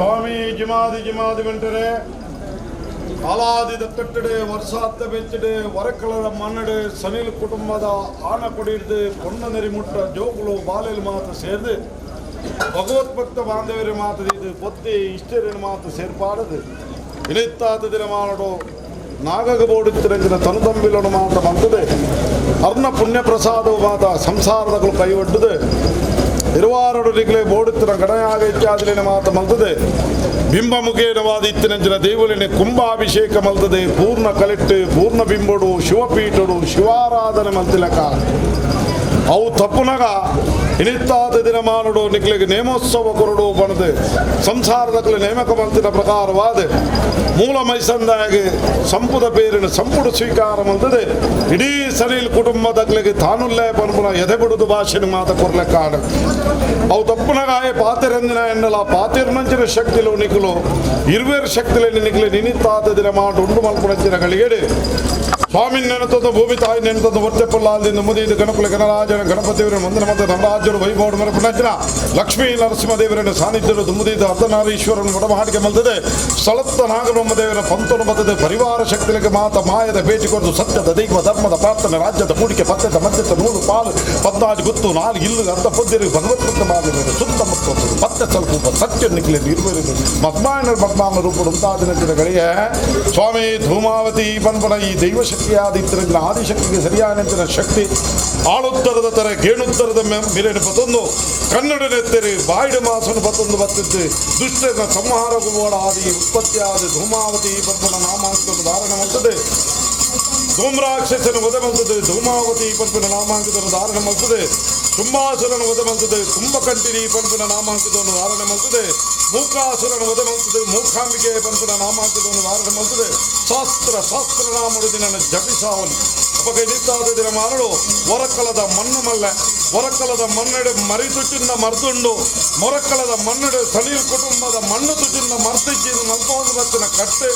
ಸ್ವಾಮಿ ಜಿಮಾದಿ ಜಿಮಾದಿ ಬಂಟರೆ ಕಾಲಾದಿದ ಕಟ್ಟಡೆ ವರ್ಷಾತ್ತ ಬೆಚ್ಚಡೆ ಹೊರಕಲದ ಮನ್ನಡೆ ಸನಿಲ್ ಕುಟುಂಬದ ಆಣ ಕೊಡಿಡ್ದು ಪೊಣ್ಣ ನೆರಿಮುಟ್ಟ ಜೋಗುಲು ಬಾಲೆಲ್ ಮಾತು ಸೇರಿದು ಭಗವತ್ಭಕ್ತ ಬಾಂಧವ್ಯ ಮಾತು ಇದು ಪೊತ್ತಿ ಇಷ್ಟರಿನ ಮಾತು ಸೇರ್ಪಾಡದು ಇಳಿತ್ತಾದ ದಿನ ಮಾಡೋ ನಾಗಗ ಬೋಡುತ್ತಿರಂಗಿನ ತನುತಂಬಿಲನು ಮಾತ ಬಂದದೆ ಅರ್ಣ ಪುಣ್ಯ ಪ್ರಸಾದವು ಮಾತ ಸಂಸಾರದಗಳು ಕೈ ಒಡ್ಡದೆ ಇರುವಾರೊಡರಿಗಲೇ ಬೋಡುತ್ತಿನ ಗಣಯಾಗ ಇತ್ಯಾದಿನ ಮಾತು ಮಲ್ತದೆ ಬಿಂಬ ಮುಖೇನವಾದ ಇತ್ತಿನಂಚಿನ ದೇವುಲಿನ ಕುಂಭಾಭಿಷೇಕ ಮಲ್ತದೆ ಪೂರ್ಣ ಕಲೆಟ್ಟು ಪೂರ್ಣ ಬಿಂಬಡು ಶಿವಪೀಠಡು ಶಿವಾರಾಧನೆ ಮಲ್ತಿಲಕ ಅವು ತಪ್ಪುನಗ ಇನಿತ್ತಾದ ದಿನ ಮಾಡುಡು ನಿಕ್ಲಿಗೆ ನೇಮೋತ್ಸವ ಕೊರಡು ಬಣದೆ ಸಂಸಾರದಕ್ಕೆ ನೇಮಕ ಮಲ್ತಿನ ಪ್ರಕಾರವಾದ ಮೂಲ ಮೈಸಂದಾಗಿ ಸಂಪುದ ಪೇರಿನ ಸಂಪುಡು ಸ್ವೀಕಾರ ಮಲ್ತದೆ ಇಡೀ ಸನಿಲ್ ಕುಟುಂಬದಕ್ಕೆ ತಾನುಲ್ಲೇ ಪನ್ಪುನ ಎದೆ ಬಿಡುದು ಭಾಷೆನ ಮಾತ ಕೊರ್ಲೆಕ್ಕಾಡ ಅವು ತಪ್ಪುನಗಾಯ ಪಾತಿರಂದಿನ ಎನ್ನಲ ಪಾತಿರ್ನಂಚಿನ ಶಕ್ತಿಲು ನಿಖಲು ಇರುವೇರು ಶಕ್ತಿಲಿ ನಿಖಲಿ ನಿನಿತ್ತಾದ ದಿನ ಮಾಡು ಉಂಡು ಮಲ್ಪುನಂಚಿನ ಗಳಿಗೆಡೆ ಸ್ವಾಮಿ ನೆನತದ ಭೂಮಿ ತಾಯಿ ನೆನತದ ಹೊಟ್ಟೆಪಲ್ಲಾದಿಂದ ಮುದಿದು ಗಣಪುಲ ಗಣರಾಜನ ಗಣಪತಿಯವರ ಮುಂದಿನ ಮತ್ತು ನವರಾಜ್ಯರು ವೈಭವ ಮರ ಪುನಜ್ಜನ ಲಕ್ಷ್ಮೀ ನರಸಿಂಹದೇವರನ್ನು ಸಾನ್ನಿಧ್ಯರು ದುಮ್ಮುದಿದ ಅರ್ಧನಾರೀಶ್ವರನ್ನು ಒಡಮಾಡಿಕೆ ಮಲ್ತದೆ ಸ್ಥಳತ್ತ ನಾಗಬ್ರಹ್ಮದೇವರ ಪಂತನು ಬತ್ತದೆ ಪರಿವಾರ ಶಕ್ತಿಗಳಿಗೆ ಮಾತ ಮಾಯದ ಭೇಟಿ ಕೊಡದು ಸತ್ಯದ ದೈವ ಧರ್ಮದ ಪ್ರಾರ್ಥನೆ ರಾಜ್ಯದ ಕೂಡಿಕೆ ಪತ್ಯದ ಮಧ್ಯದ ನೂಲು ಪಾಲು 14 ಗುತ್ತು 4 ಇಲ್ಲು ಅರ್ಧ ಪೊದ್ದಿರು ಭಗವತ್ಕೃತ ಮಾದರಿ ಸುತ್ತಮುತ್ತ ಪತ್ಯ ಸ್ವಲ್ಪ ಸತ್ಯ ನಿಖಿಲೆ ನಿರ್ವಹಿಸಿದೆ ಮದ್ಮಾಯನ ಮದ್ಮಾಮ ರೂಪಡು ಮುಂತಾದ ದಿನಗಳಿಗೆ ಸ್ವಾಮಿ ಧೂಮಾವತಿ ಪನ್ಪನ ಈ ದೈವ ಶಕ್ತಿಯಾದಿತ್ತರಂಗಿನ ಆದಿಶಕ್ತಿಗೆ ಸರಿಯಾದ ಶಕ್ತಿ ಆಳುತ್ತರದ ತರ ಗೇಣುತ್ತರದ ಮೇಲಿನ ಪತ್ತೊಂದು ಕನ್ನಡನೆತ್ತರಿ ಬಾಯಿಡ ಮಾಸನ ಪತ್ತೊಂದು ಬತ್ತಿದ್ದು ದುಷ್ಟನ ಸಂಹಾರಗುವಾಡ ಆದಿ ಉತ್ಪತ್ತಿಯಾದ ಧೂಮಾವತಿ ಪನ್ಪನ ನಾಮಾಂಕವನ್ನು ಧಾರಣ ಮಾಡುತ್ತದೆ ಧೂಮ್ರಾಕ್ಷಸನ ವಧೆ ಮಲ್ತದೆ ಧೂಮಾವತಿ ಪನ್ಪಿನ ನಾಮಾಂಕಿತವನ್ನು ಧಾರಣೆ ಮಲ್ತದೆ ಶುಂಭಾಸುರನ ವಧೆ ಮಲ್ತದೆ ಕುಂಭಕಂಠಿನಿ ಪನ್ಪಿನ ನಾಮಾಂಕಿತವನ್ನು ಧಾರಣೆ ಮಲ್ತದೆ ಮೂಕಾಸುರನ ವಧೆ ಮಲ್ತದೆ ಮೂಕಾಂಬಿಕೆ ಪನ್ಪಿನ ನಾಮಾಂಕಿತವನ್ನು ಧಾರಣೆ ಮಲ್ತದೆ ಶಾಸ್ತ್ರ ನಾಮಡು ದಿನ ಜಪಿಸಾವಲಿ ಅಪಗೆ ನಿಂತಾದ ದಿನ ಮಾಡಲು ಹೊರಕಲದ ಮಣ್ಣು ಮಲ್ಲ ಹೊರಕಲದ ಮಣ್ಣೆಡೆ ಮರಿತುಚಿಂದ ಮರ್ದುಂಡು ಮೊರಕಲದ ಮಣ್ಣೆಡೆ ಸನಿಲ್ ಕುಟುಂಬದ ಮಣ್ಣು ತುಚಿಂದ ಮರ್ತಿಜ್ಜಿನ ಮಲ್ಪವನ್ನು ಬತ್ತಿನ ಕಟ್ಟೆ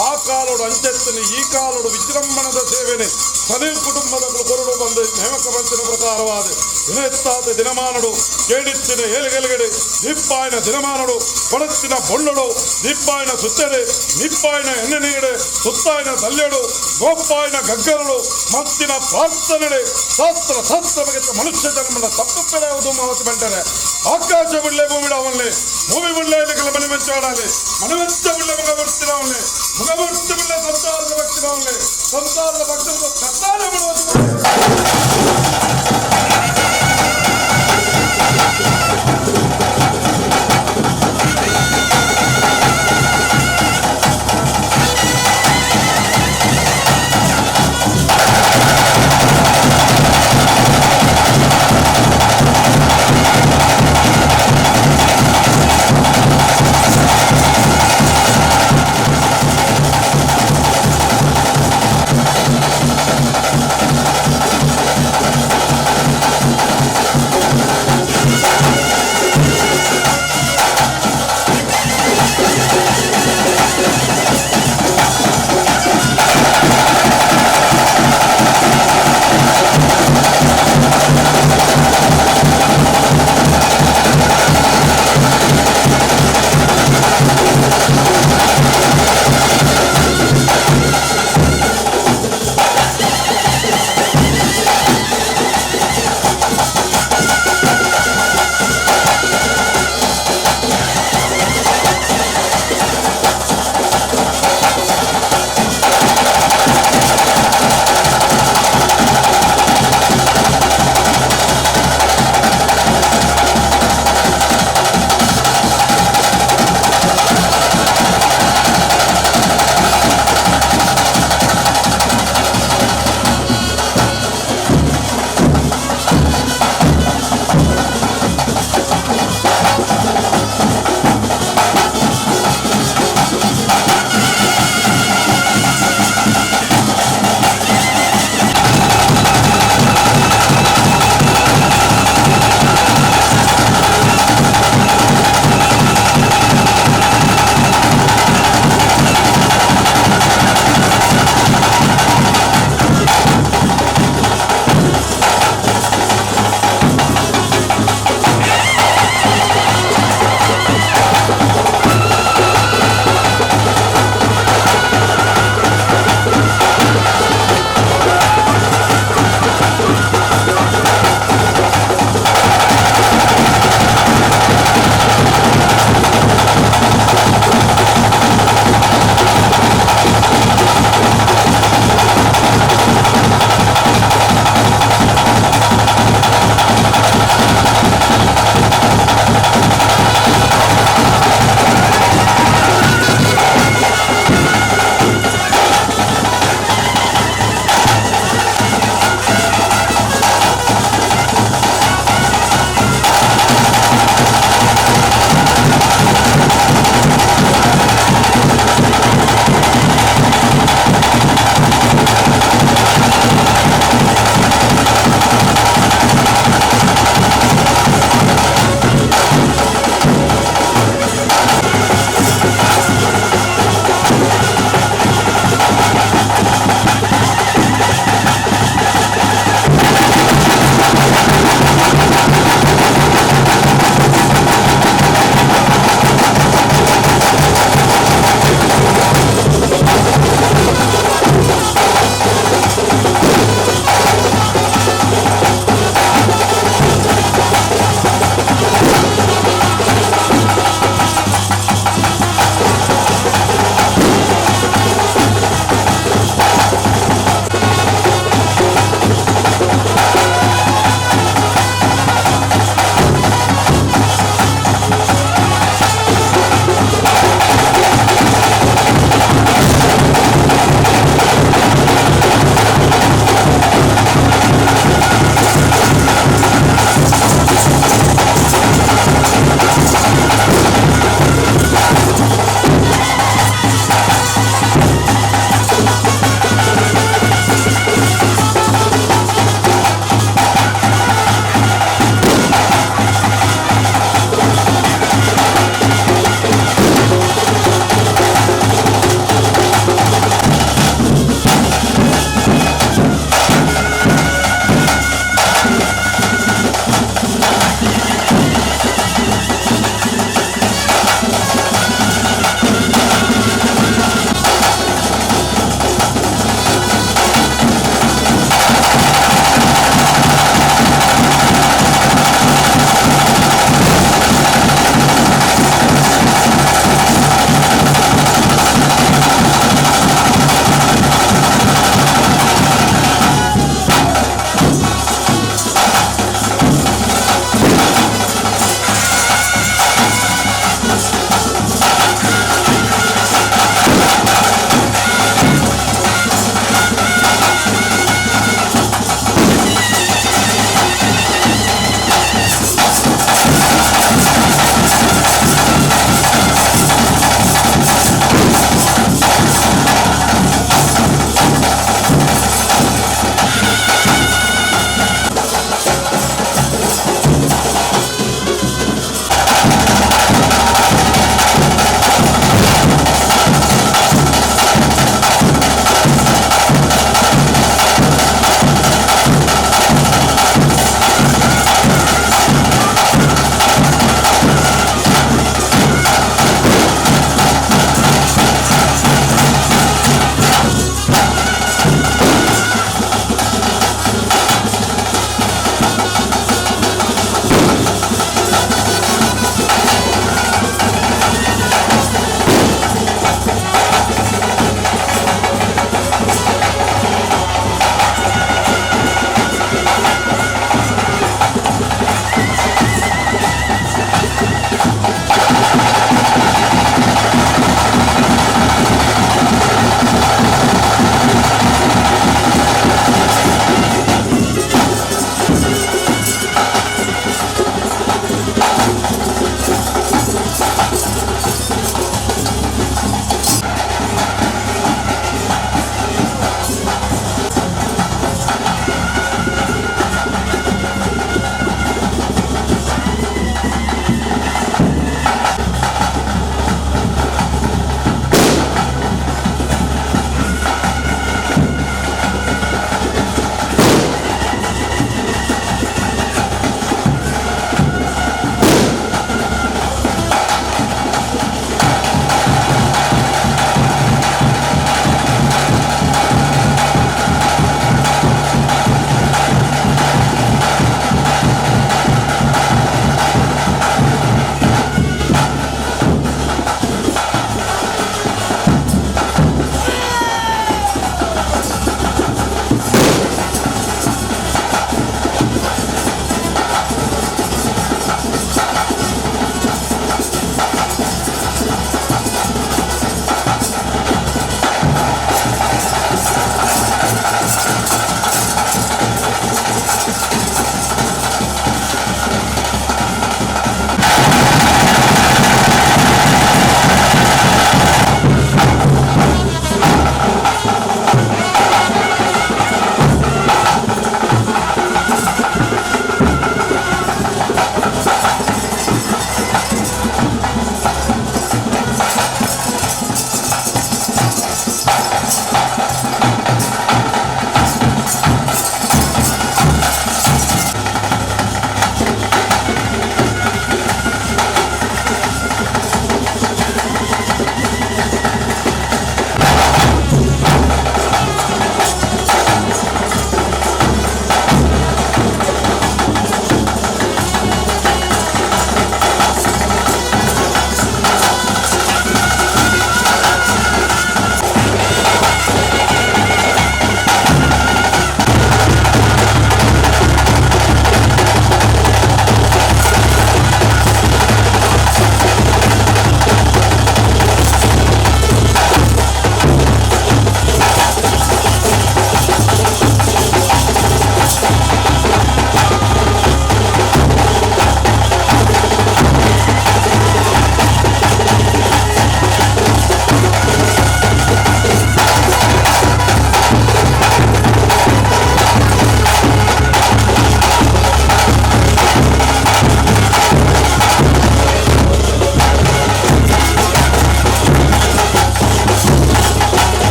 ಆ ಕಾಲೋಡು ಅಂಚೆತ್ತನೆ ಈ ಕಾಲೋಡು ವಿಜೃಂಭಣದ ಸೇವೆನೆ ಸನಿಲ್ ಕುಟುಂಬದ ಕೊರಡು ಬಂದು ನೇಮಕ ಬಂತಿನ ಪ್ರಕಾರವಾದ ಇನೆತ್ತಾದ ದಿನಮಾನಡು ಕೇಳಿತ್ತಿನ ಏಳಿಗೆಲೆಗಡೆ ನಿಪ್ಪಾಯನ ದಿನಮಾನಡು ಕೊಡತ್ತಿನ ಬೊಳ್ಳಡು ನಿಪ್ಪಾಯನ ಸುತ್ತಡೆ ನಿಪ್ಪಾಯನ ಎಣ್ಣೆ ನೀಡೆ ಸುತ್ತಾಯನ ತಲ್ಲೆಡು ಗೋಪಾಯನ ಗಗ್ಗರಡು ಮತ್ತಿನ ಪ್ರಾರ್ಥನೆಡೆ ಶಾಸ್ತ್ರ ಬಗ್ಗೆ ಮನುಷ್ಯ ಜನ್ಮದ ತಪ್ಪು ಯಾವುದು ಮಾವತಿ ಬಂಟರೆ ಆಕಾಶ ಬಿಳ್ಳೆ ಭೂಮಿಡ ಅವನ್ನೇ ಭೂಮಿ ಬಿಳ್ಳೆ ಮನೆ ಮೆಚ್ಚಾಡಲಿ ಮನವೆಚ್ಚ ಬಿಳ್ಳೆ ಮುಖವರ್ತಿನ ಅವನ್ನೇ ಮುಖವರ್ತಿ ಬಿಳ್ಳೆ ಸಂಸಾರದ ಭಕ್ತಿನ ಅವನ್ನೇ ಸಂಸಾರದ ಭಕ್ತರು ಕತ್ತಾನೆ ಬಿಡುವುದು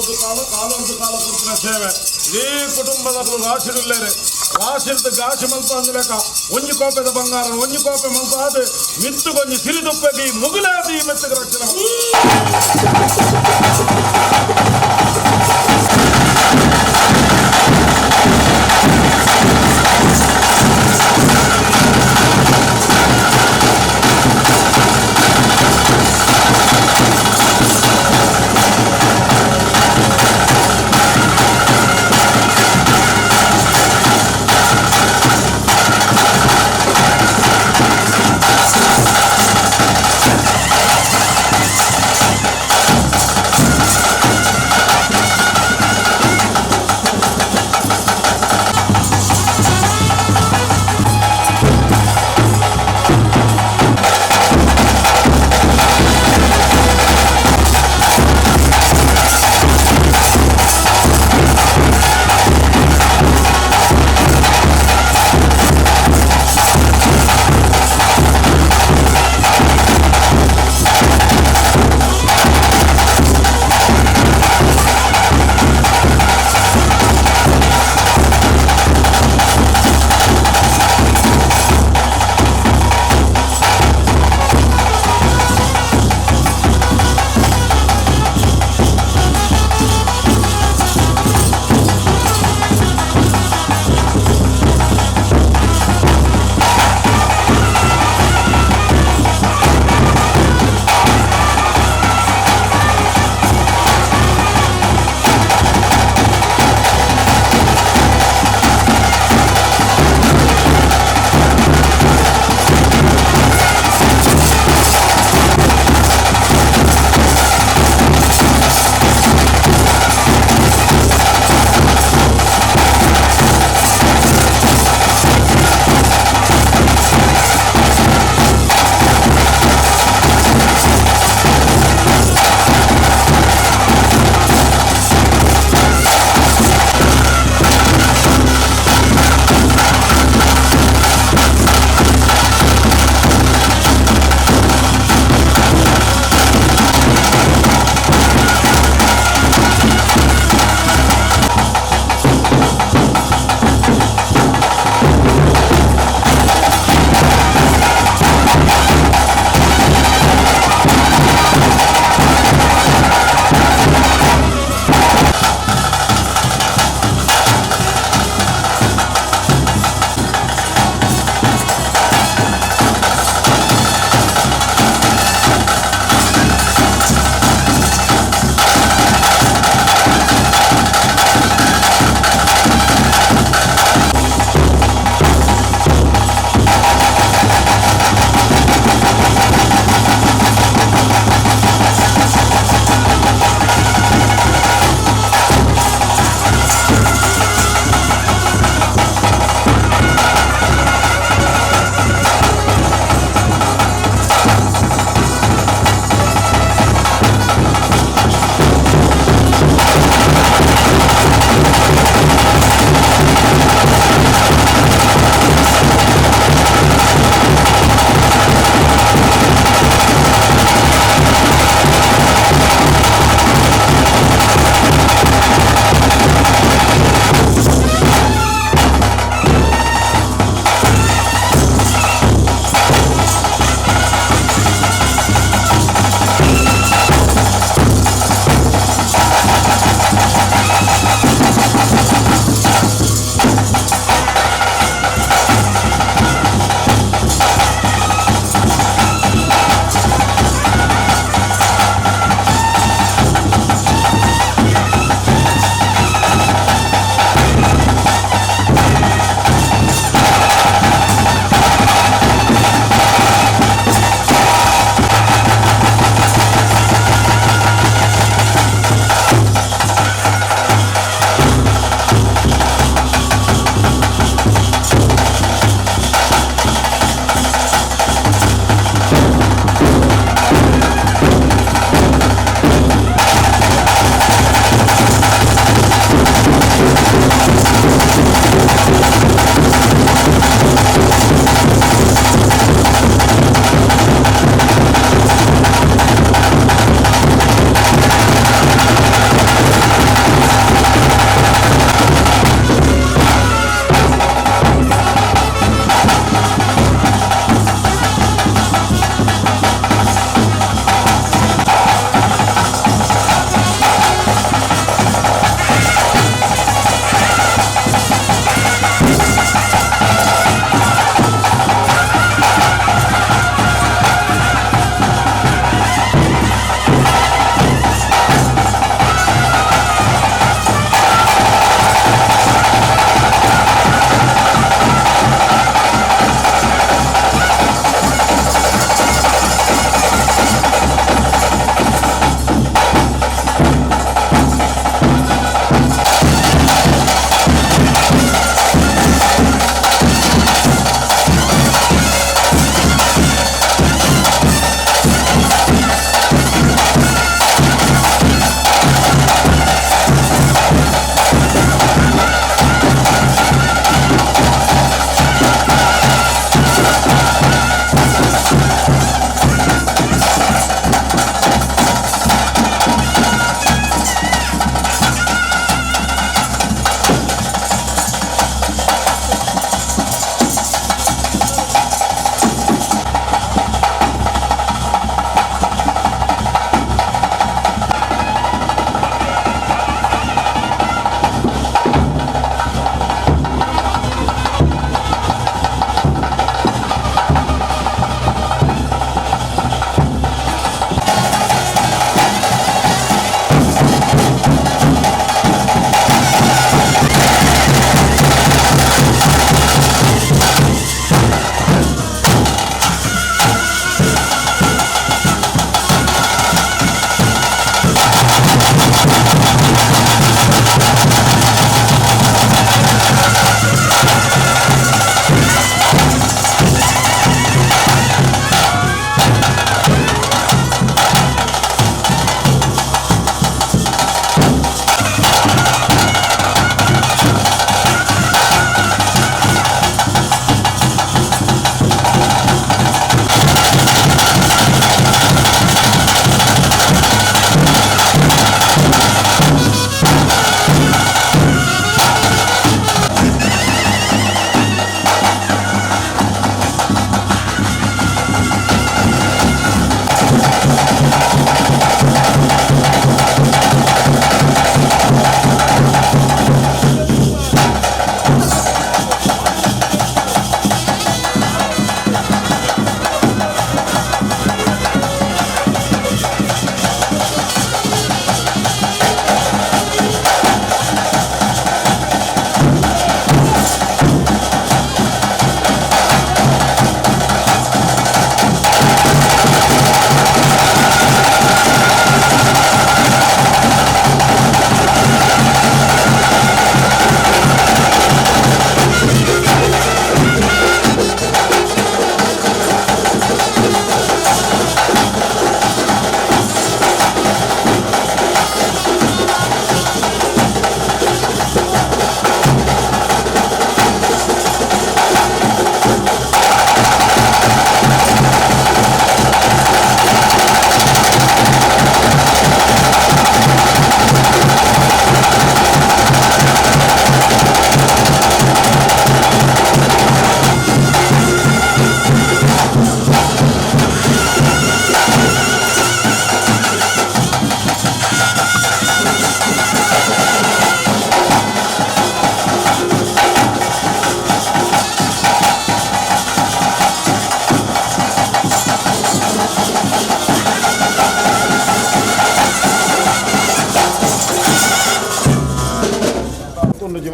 ಕಾಲೊಂದು ಕಾಲ ಕೊಡ್ತಿನ ಸೇವೆ ಇಡೀ ಕುಟುಂಬದವರು ರಾಶಿರುಳ್ಳೇರೆ ರಾಶಿರ್ದು ಗಾಶಿ ಮಲ್ಪ ಅಂದ್ಲೆಕ್ಕ ಒಂಜಿ ಕೋಪೆದ ಬಂಗಾರ ಒಂಜಿ ಕೋಪೆ ಮಲ್ಪ ಆದ ಮಿತ್ತು ಕೊಂಜಿ ಸಿರಿದುಪ್ಪಗಿ ಮುಗುಲಾದಿ ಮೆತ್ತಗೆ ರಕ್ಷಣೆ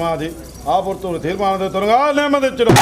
ജമാഅതി ആ പുറത്തൊരു തീരുമാനത്തെ തുടങ്ങാൻ അനുവദിച്ചിടും.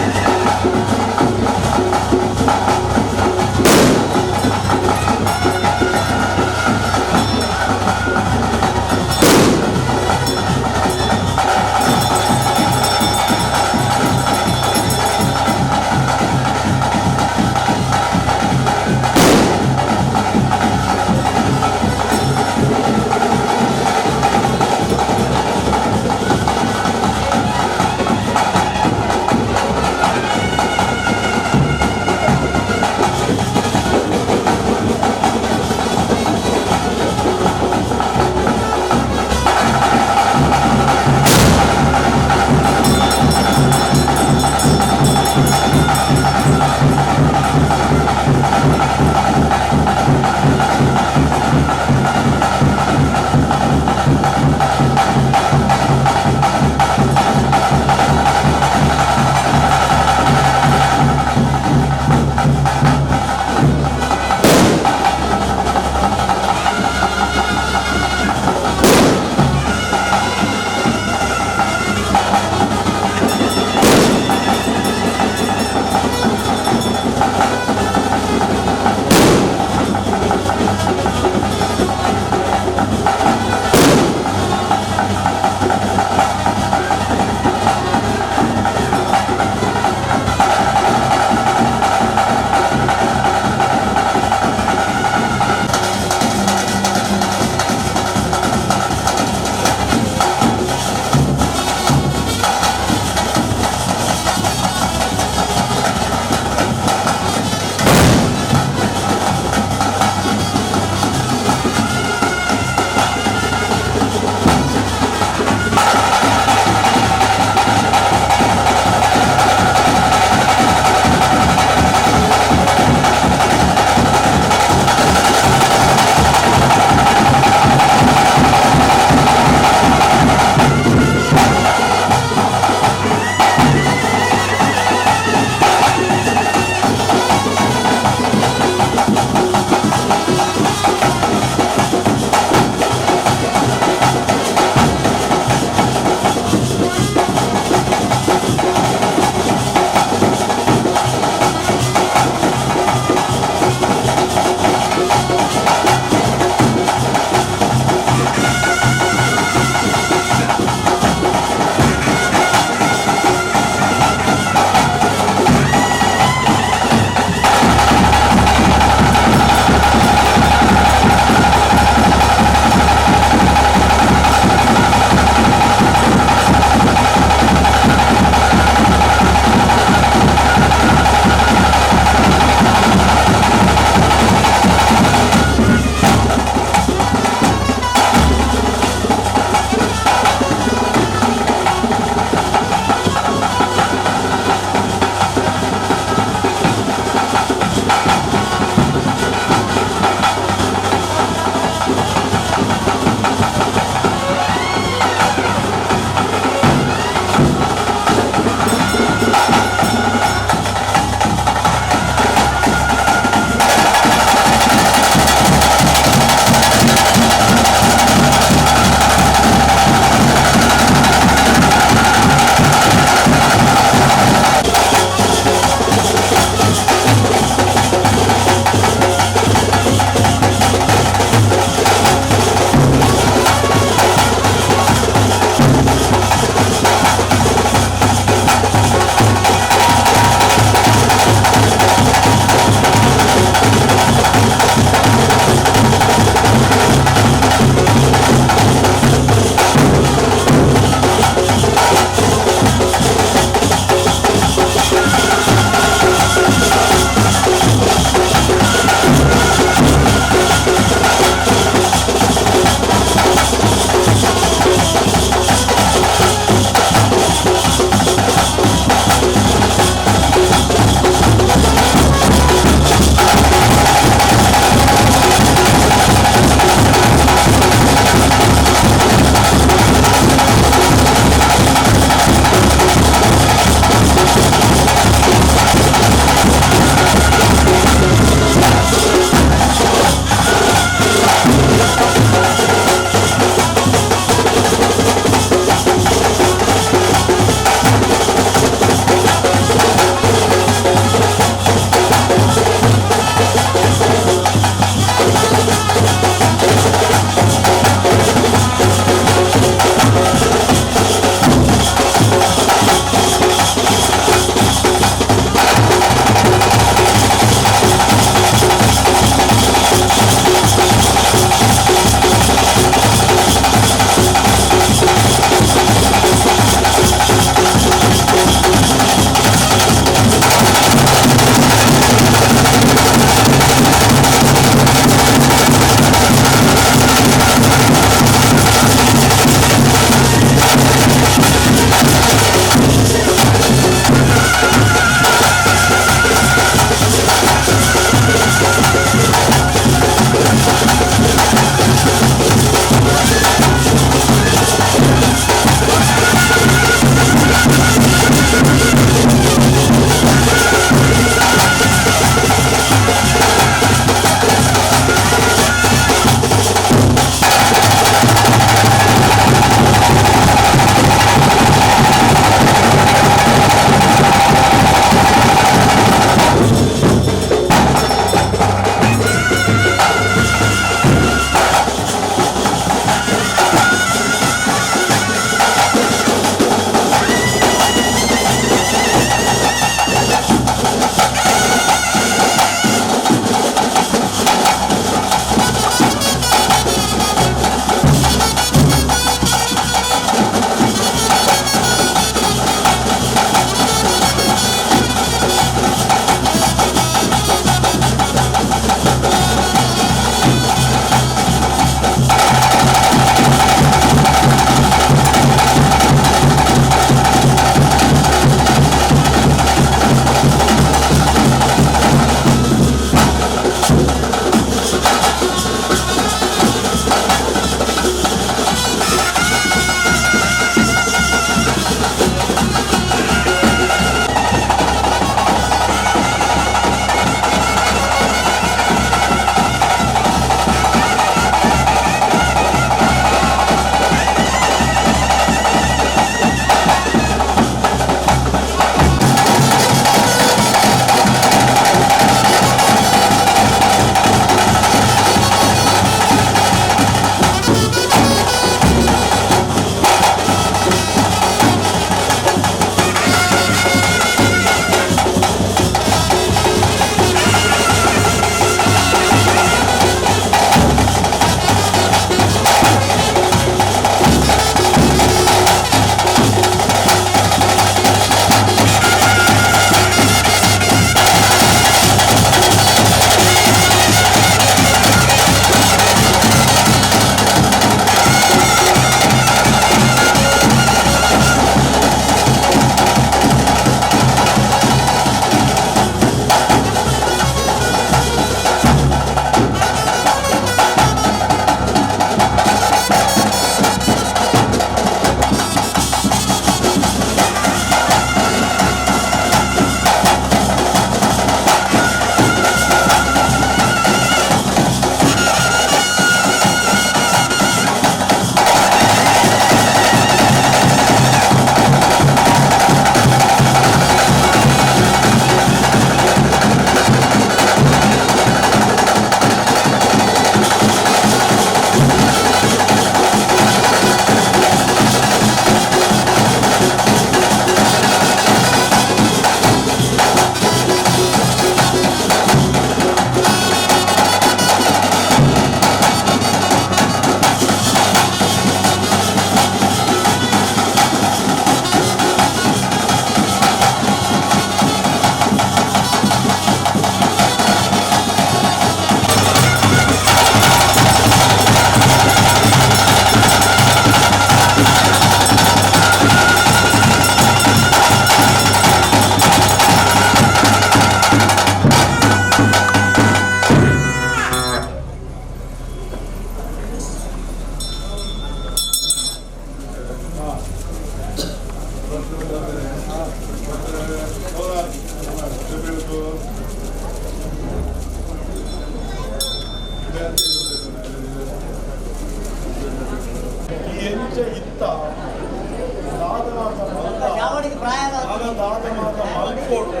ದಾದಮಾದ ಮಲ್ಕೋಟು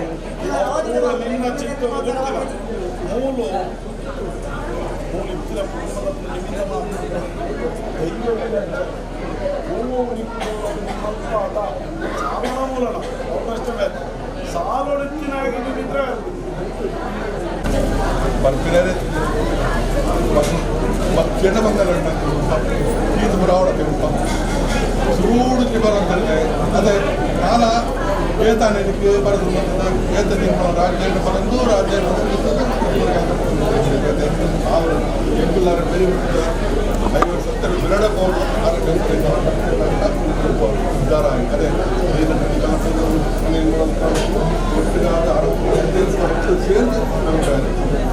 ಕೂಡ ನಿನ್ನ ಚಿತ್ತ ಗೊತ್ತಿಲ್ಲ ಮೂಲು ಇತ್ತಿರ ಕುಟುಂಬದ ನಿಮಿತ್ತ ಮಲ್ಪಾಟ ಸಾವನ ಮೂಲನ ಅವರಷ್ಟೇ ಸಾಲೊಳಿತ್ತಿನಾಗಿ ನಿಂತಿದ್ರೆ ಬರ್ಪಿನರೆ ജനമംഗലുണ്ട് ഇത് പുറാവടത്തെ ഉണ്ടോ ചൂടിക്ക് പറഞ്ഞിട്ട് അതെ ഞാൻ ഏതാണ് എനിക്ക് പറയുന്നത് ഏത് നിങ്ങൾ രാജ്യം പറഞ്ഞു രാജ്യം ಎಂಬುದಾರ ಬೆಲೆ ಐವತ್ತು ಸತ್ತರ ಬಿರಡ ಪೌಂಡ್ ಉದ್ದಾರ ಅದೇ ಒಟ್ಟಿಗಾದ ಆರೋಗ್ಯ ಸೇರ್ದು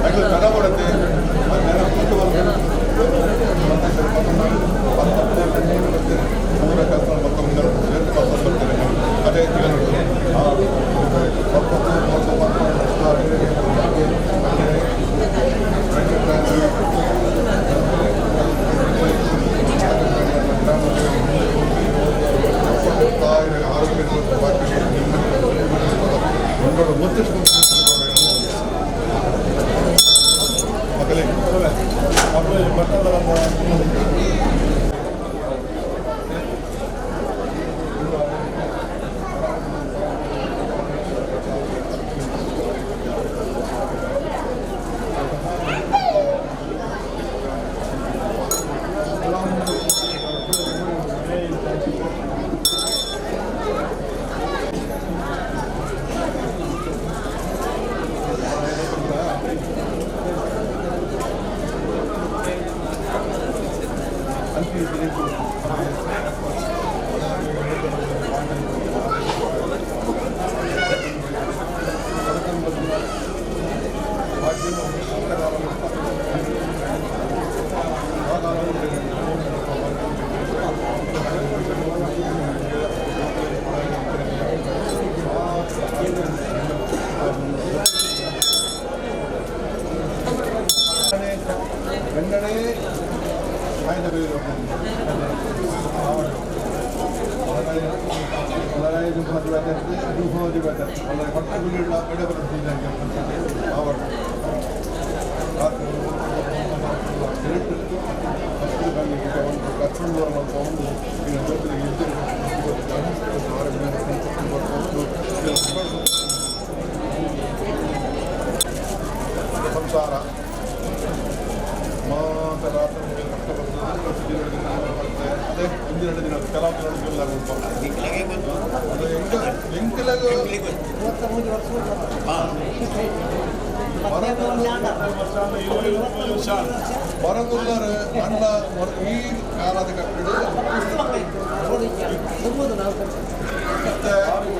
ಅದ್ರ ಕಡ ಕೊಡತ್ತೆ ಜನ ಕೂತು ಮೂರ ಕೆಲಸ ಮತ್ತೊಂದು ಸೇರ್ದು ಬರ್ತಾರೆ ಅದೇ వెంటనే ఆయన పేరు పట్టగుళ్ళ ఎడబడుతుంది ಕರ್ಕೊಂಡು ತಗೊಂಡು ಸಂಸಾರ ಮಾತ್ರ ಅದೇ ಒಂದೆರಡು ದಿನ ಕೆಲವು ಬರಗುಲ್ಲರು ಅಣ್ಣ ಈ ಕಾಲದ ಕಟ್ಟಡ ಮತ್ತೆ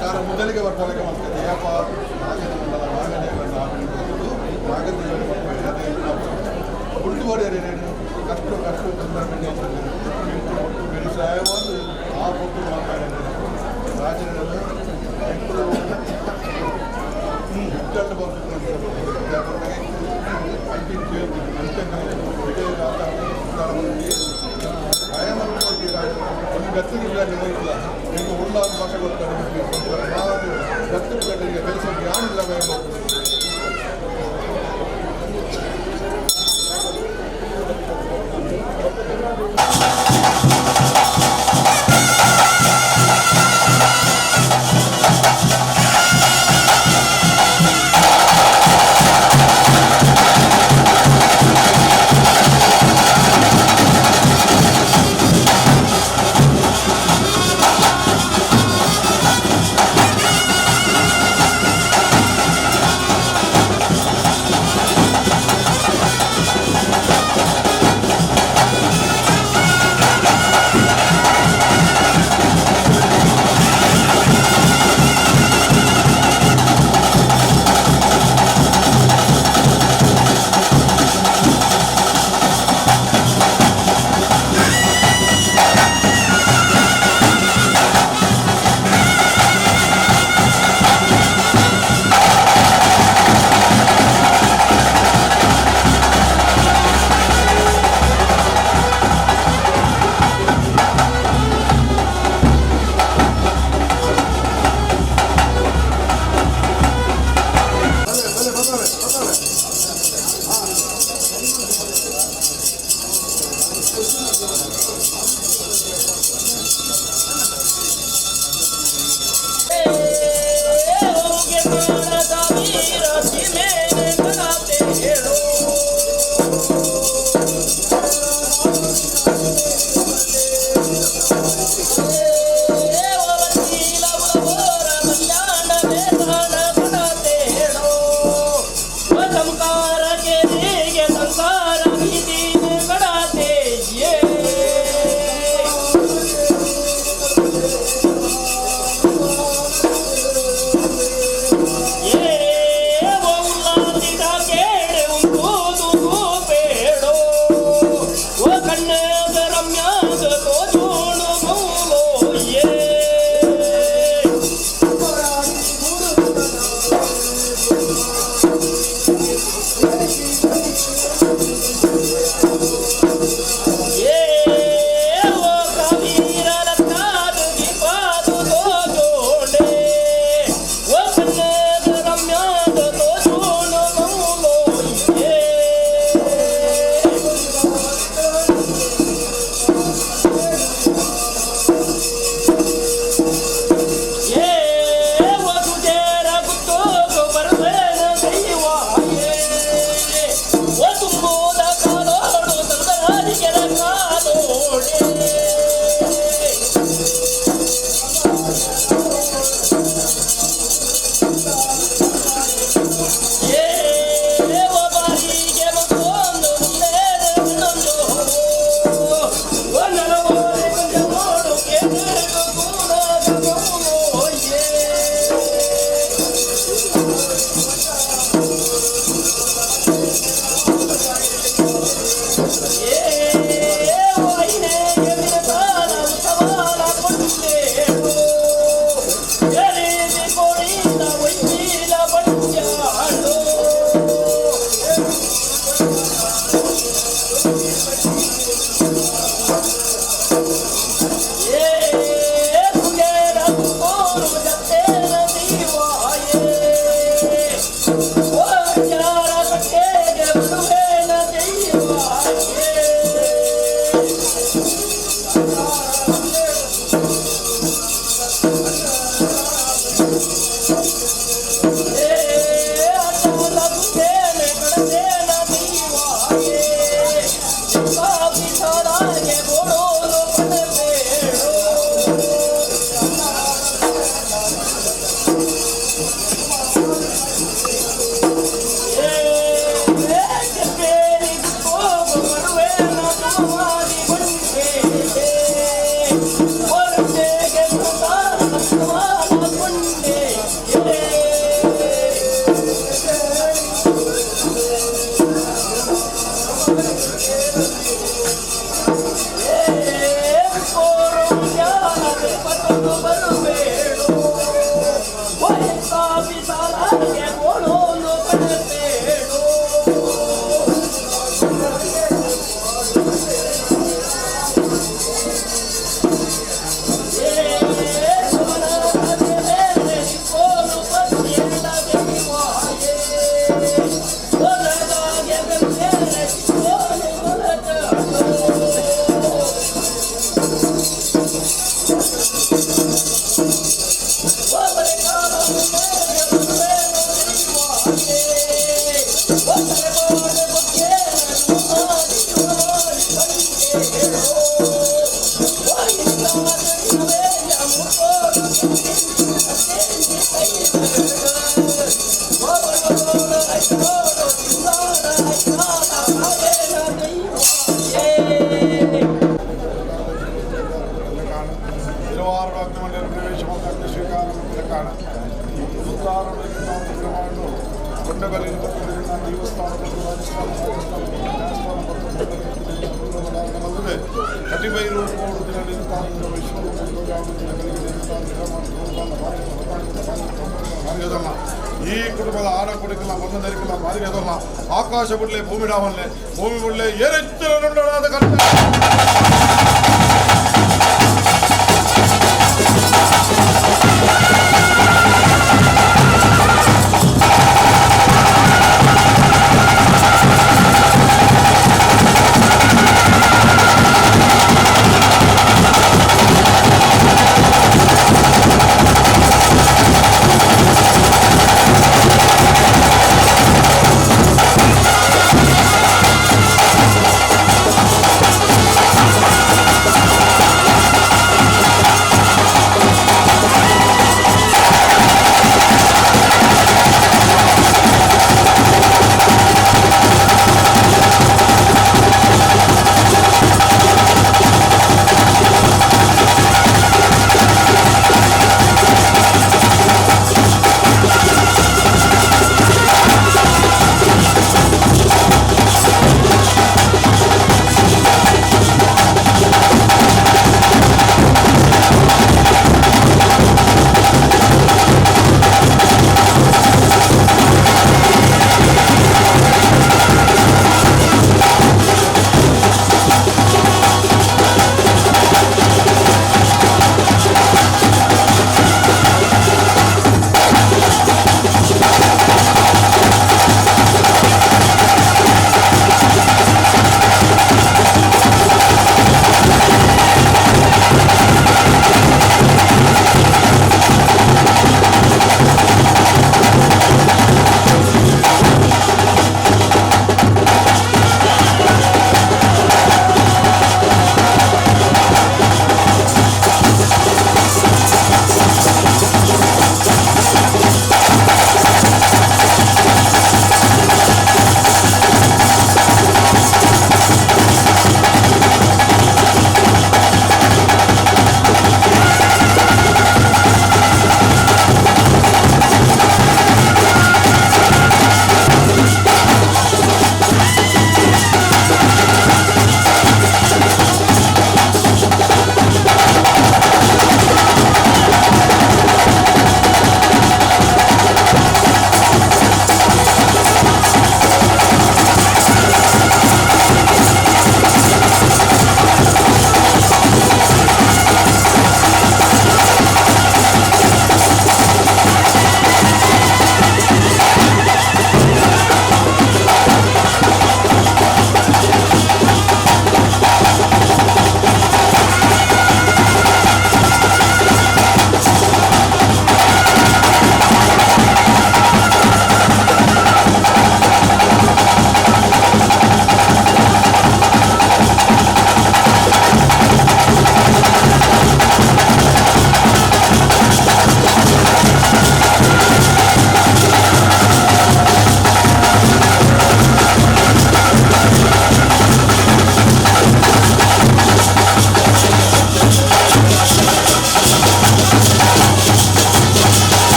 ಚಾರ ಮೊದಲಿಗೆ ಬರ್ತಾರೆ ಮಾಡ್ತದೆ ಯಾಪ ಉಳಿದುವರೆಯರೇನು ಕಷ್ಟು ವ್ಯವಸಾಯವನ್ನು ಆ ಕೊಟ್ಟು ಮಾತಾಡಿದ್ದಾರೆ ರಾಜನನ್ನು ಇಟ್ಟನ್ನು ಬರ್ತಿತ್ತು ಒಂದು ಗತ್ತಿನಿಲ್ಲ ನಿಮಗಿಲ್ಲ ನಿಮಗೆ ಉಳ್ಳಾದ ಭಾಷೆ ಗೊತ್ತಾಗ ಗತ್ತಿಗೆ ಕೆಲಸ ಯಾರಿಲ್ಲ ಉತ್ತಾರವನ್ನು ಕ್ರಮವನ್ನು ಕೊಂಡಗಲ್ಲಿನ ಪಟ್ಟಣದಿಂದ ದೇವಸ್ಥಾನಗಳು ರಾಜಸ್ಥಾನಲ್ಲದೆ ಕಟಿಬೈರು ದಿನದಿಂದ ಈ ಕುಟುಂಬದ ಆಡ ಕೊಡಿಕಲ್ಲ ಬಂದರಿಕಲ್ಲ ಮಾರಿಗದಲ್ಲ ಆಕಾಶ ಬಿಡ್ಲೆ ಭೂಮಿ ಡಾವನ್ಲೆ ಭೂಮಿ ಬಿಡ್ಲೆ ಏನೆಚ್ಚರ ನೋಡೋಣಾದ ಕಟ್ಟ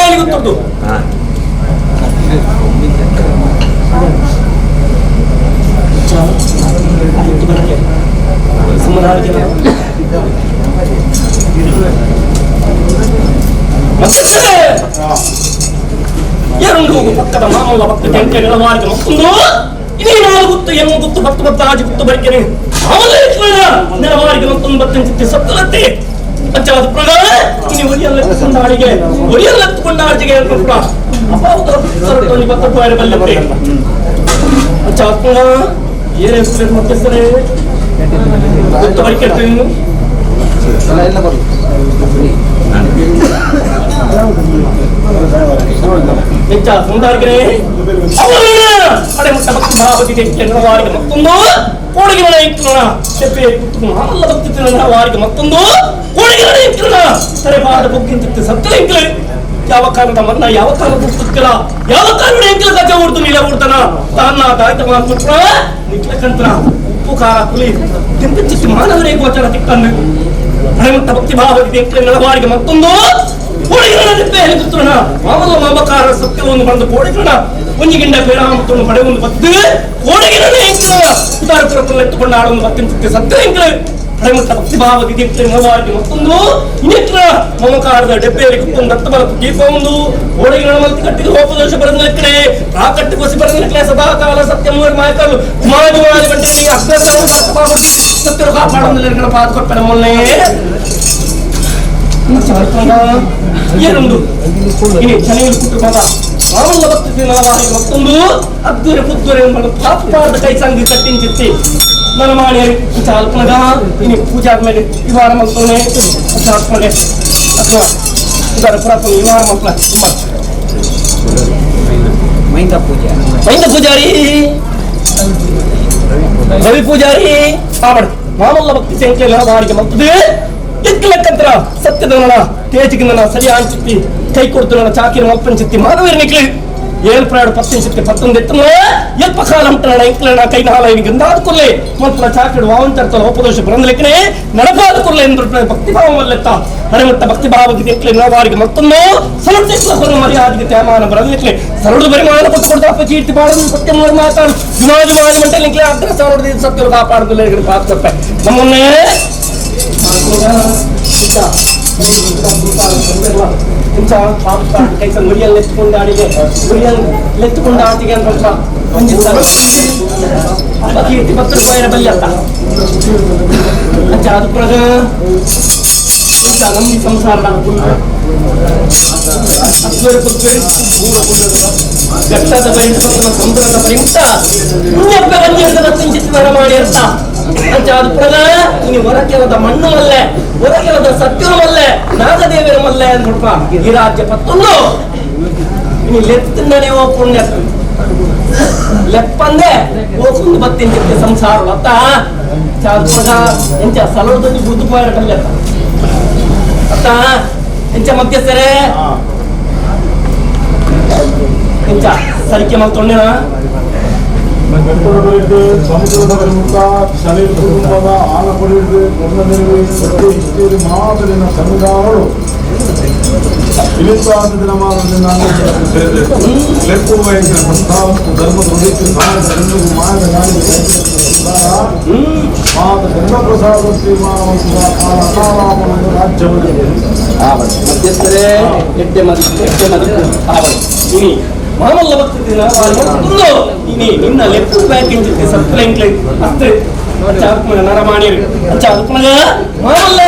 ಹೇಳಿ ಗೊತ್ತುಂಟು ಎರಡು ಪಕ್ಕದ ಮಾಮೂಲ ಭಕ್ತ ಕೆಂಕೆ ನೆಲವಾಡಿಗೆ ಮತ್ತೊಂದು ಇನ್ನೇನು ಗೊತ್ತು ಹೆಂಗ್ ಗೊತ್ತು ಭಕ್ತ ಭಕ್ತ ಆಜಿ ಗೊತ್ತು ಬರಿಕೆನೆ ನೆಲವಾಡಿಗೆ ಮತ್ತೊಂದು ಬತ್ತಂಚಿತ್ತೆ ಸತ್ತಲತ್ತೆ ಪಂಚಾದ ಪ್ರಕಾರ ಇನ್ನು ಒರಿಯಲ್ಲೆತ್ತುಕೊಂಡಾಡಿಗೆ ಒರಿಯಲ್ಲೆತ್ತುಕೊಂಡಾಡಿಗೆ ಕೂಡ ಅಪಾವತ ಸರಟೋನಿ ಭತ್ತ ಪಾಯರ ಬಲ್ಲತ್ತೆ ಪಂಚಾದ ಏನೇ ಮುಖ್ಯಸ್ಥರೇ ಗೊತ್ತು ಬರಿಕೆ ಹೆಚ್ಚ ಸುಂದರಗೆ ಅಡೆ ಮುಟ್ಟ ಭಕ್ತಿ ಭಾವತಿಗೆ ವಾರಿಗೆ ಮತ್ತೊಂದು ಕೋಡಿಗೆ ಇಕ್ಕಣ ಚೆಪ್ಪೆ ಮಾಮಲ್ಲ ಭಕ್ತಿ ವಾರಿಗೆ ಮತ್ತೊಂದು ಕೋಡಿಗೆ ಇಕ್ಕಣ ಸರಿ ಬಾದ ಬುಕ್ಕಿಂತ ಸತ್ತಲ ಇಂಕಲೆ ಯಾವ ಕಾರಣದ ಮನ್ನ ಯಾವ ಕಾರಣದ ಪುಸ್ತಕಲ ಯಾವ ಕಾರಣ ಇಂಕಲ ಗಜ ಉಡ್ತು ನೀಲ ಉಡ್ತಾನ ತಾನ ದಾಯ್ತ ಮಾತ್ರ ನಿಕ್ಲ ಕಂತ್ರ ಉಪ್ಪು ಖಾರ ಕುಲಿ ತಿಂತ ಚಿಕ್ಕ ಮಾನವರೇ ಗೋಚರ ತಿಕ್ಕಂದು ಅಡೆ ಮುಟ್ಟ ಭಕ್ತಿ ಭಾವತಿಗೆ ಇಂಕಲೆ ವಾರಿಗೆ ಮತ್ತೊಂದು ಮಾಮಲ್ಲ ಮಾಮಕಾರ ಸತ್ಯವನ್ನು ಬಂದು ಕೋಡಿಗಣ ಕುಂಜಿಗಿಂಡ ಪೇರಾಮತ್ತನ್ನು ಪಡೆ ಒಂದು ಬದ್ದು ಕೋಡಿಗಿನ ಉದಾರ ಎತ್ತುಕೊಂಡು ಆಡೊಂದು ಬತ್ತಿನ ಸತ್ಯ ಇಂಕಲೆ ಹಳೆಮಟ್ಟ ಭಕ್ತಿ ಭಾವದಿದೆ ನವಾರಿಗೆ ಮತ್ತೊಂದು ಇನ್ನಿತ್ರ ಮಮಕಾರದ ಡೆಬ್ಬೆಯಲ್ಲಿ ಕುತ್ತೊಂದು ದತ್ತಬಲ ದೀಪ ಒಂದು ಕೋಡಿಗಿನ ಮಲ್ತಿ ಕಟ್ಟಿದ ಹೋಪದೋಷ ಬರೆದ ಕಡೆ ಆ ಕಟ್ಟಿ ಕೊಸಿ ಬರೆದ ಸದಾ ಕಾಲ ಸತ್ಯ ಮೂರು ಮಾಯಕಲು ಮಾದಿ ಮಾದಿ ಗಂಟೆ ಸತ್ಯರು ಕಾಪಾಡೊಂದು ಪಾದ ಕೊಟ್ಟರೆ ಮೊನ್ನೆ ಏನೊಂದು ಚೆನ್ನಾಗಿ ಕುಟುಂಬದ ಮಾಮಲ್ಲ ಭಕ್ತಿ ನಲವಾರಿಗೆ ಮತ್ತೊಂದು ಅದ್ದೂರೆ ಪುತ್ತೂರೆ ಪಾಪದ ಕೈ ಸಂಗಿ ಕಟ್ಟಿಂಚಿತ್ತಿ ನನ್ನ ಮಾಡಿ ಚಾಲ್ಪನಗ ಇನ್ನು ಪೂಜೆ ಆದ್ಮೇಲೆ ವಿವಾಹ ಮಕ್ಕಳೇ ಚಾಲ್ಪನಗೆ ಅಥವಾ ಇದರ ಪುರಾತನ ವಿವಾಹ ಮಕ್ಕಳ ಮೈಂದ ಪೂಜಾರಿ ರವಿ ಪೂಜಾರಿ ಪಾಬಡ್ ಮಾಮಲ್ಲ ಭಕ್ತಿ ಸಂಖ್ಯೆ ನಲವಾರಿಗೆ ಮತ್ತದು ಎಕ್ಕಲಕ್ಕಂತರ ಸತ್ಯದ ನಳ ತೇಜಿಗೆ ನನ್ನ ಸರಿ ಆಂಚಿತ್ತಿ ಕೈ ಕೊಡ್ತು ನನ್ನ ಚಾಕಿನ ಮಲ್ಪಂಚಿತ್ತಿ ಮಾನವೀರ ನಿಕ್ಲಿ ಏಳು ಪ್ರಾಡು ಪತ್ತಿಂಚಿತ್ತಿ ಪತ್ತೊಂದು ಎತ್ತನ ಎಲ್ಪ ಕಾಲ ಹಂಟನ ಇಂಕ್ಲನ ಕೈ ನಾಳ ಗಂಧಾದ ಕೊಲ್ಲೆ ಮಲ್ಪನ ಚಾಕಿಡು ವಾವಂತರ್ತಲ ಉಪದೋಷ ಬರಂದಲೆಕ್ಕನೆ ನಡಪಾದ ಕೊಲ್ಲೆ ಎಂದು ಭಕ್ತಿ ಭಾವವಲ್ಲೆತ್ತ ಹಣಮಟ್ಟ ಭಕ್ತಿ ಭಾವಕ್ಕೆ ಎಕ್ಲೆ ನಲವಾರಿಗೆ ಮತ್ತೊಂದು ಸಲಟೆಕ್ಲ ಮರ್ಯಾದೆಗೆ ತ್ಯಾಮಾನ ಬರಲಿಕ್ಕೆ ಸರಳು ಪರಿಮಾಣ ಕೊಟ್ಟು ಕೊಡ್ತಾ ಕೀರ್ತಿ ಬಾಳದು ಸತ್ಯ ಮಾತಾಡು ಜುಮಾಜು ಮಾಜು ಮಂಟಲಿಕ್ಕೆ ಅಗ್ರ ಸಾವಿರದ ಸತ್ಯರು ಕಾಪಾಡುದಿಲ್ಲ ಪಾಪ ನಮ್ಮನ್ನೇ ಕೈಸ ಮುರಿಯಲ್ಲಿ ಎತ್ತುಕೊಂಡು ಆಡಿಗೆ ಎತ್ತುಕೊಂಡು ಆಟಿಗೆ ಅಂತ ಒಂದು ಕೀರ್ತಿ 10 ರೂಪಾಯಿ ಬಲ್ಲಿ ಅಂತ ಅದು ಪ್ರಗ ನಮ್ಗೆ ಸಂಸಾರ ಘಟ್ಟದ ಸಮುದ್ರದ ಪ್ರಿಂಟ ಚಿತ್ರ ಮಾಡಿ ಅಂತ ಅದು ಪ್ರಗ ಇನ್ನು ಹೊರಕೆಲದ ಮಣ್ಣು ಮಲ್ಲೆ ಹೊರಕೆಲದ ಸತ್ಯನ ಮಲ್ಲೆ ನಾಗದೇವರ ಮಲ್ಲೆ ಅಂದ್ಬಿಟ್ಟ ಈ ರಾಜ್ಯ ಪತ್ತೊಂದು ಇನ್ನು ಲೆತ್ತಂದನೆ ಓ ಪುಣ್ಯ ಲೆಪ್ಪಂದೆ ಓಕುಂದು ಬತ್ತಿನ ಸಂಸಾರ ಅತ್ತ ಚಾದು ಪ್ರಗ ಎಂಚ ಸಲೋದಲ್ಲಿ ಬುದ್ಧು ಪಾಯ ಕಲ್ಲೆತ್ತ ಅತ್ತ ಎಂಚ ಮಧ್ಯಸ್ಥರೇ ಎಂಚ ಸರಿಕೆ ಮಲ್ತೊಂಡೆನ ಸಮುದ್ರದ ಪ್ರಮುಖ ಶನಿ ಕುಟುಂಬದ ಆನ ಪಡೆಯುವುದು ಇಷ್ಟೇರಿ ಮಾದರಿನ ಸಂವಿಧಾನಗಳು ಇಳಿತಾದ ದಿನಮಾನದಿಂದ ಲೆಕ್ಕು ವಯಸ್ಸಿನ ಸಂಸ್ಥಾವಸ್ತು ಧರ್ಮ ಪ್ರದೇಶ ಸಮಾಜ ಮಾದ ಮಾದ ಚಂದ್ರಪ್ರಸಾದ ಕಾಲಾಪನದ ರಾಜ್ಯವನ್ನು ಮಧ್ಯಸ್ಥರೇ ಎಟ್ಟೆ ಮದಿ ಮಾಮಲ್ಲ ಭಕ್ತಿನ ನಿನ್ನ ಲೆಫ್ಟ್ ಬ್ಯಾಂಕಿಂಗ್ ಸಪ್ಲೈಂಕ್ಲೆ ಅಷ್ಟೇ ನರ ಮಾಡಿರಿ ಮಾಮಲ್ಲ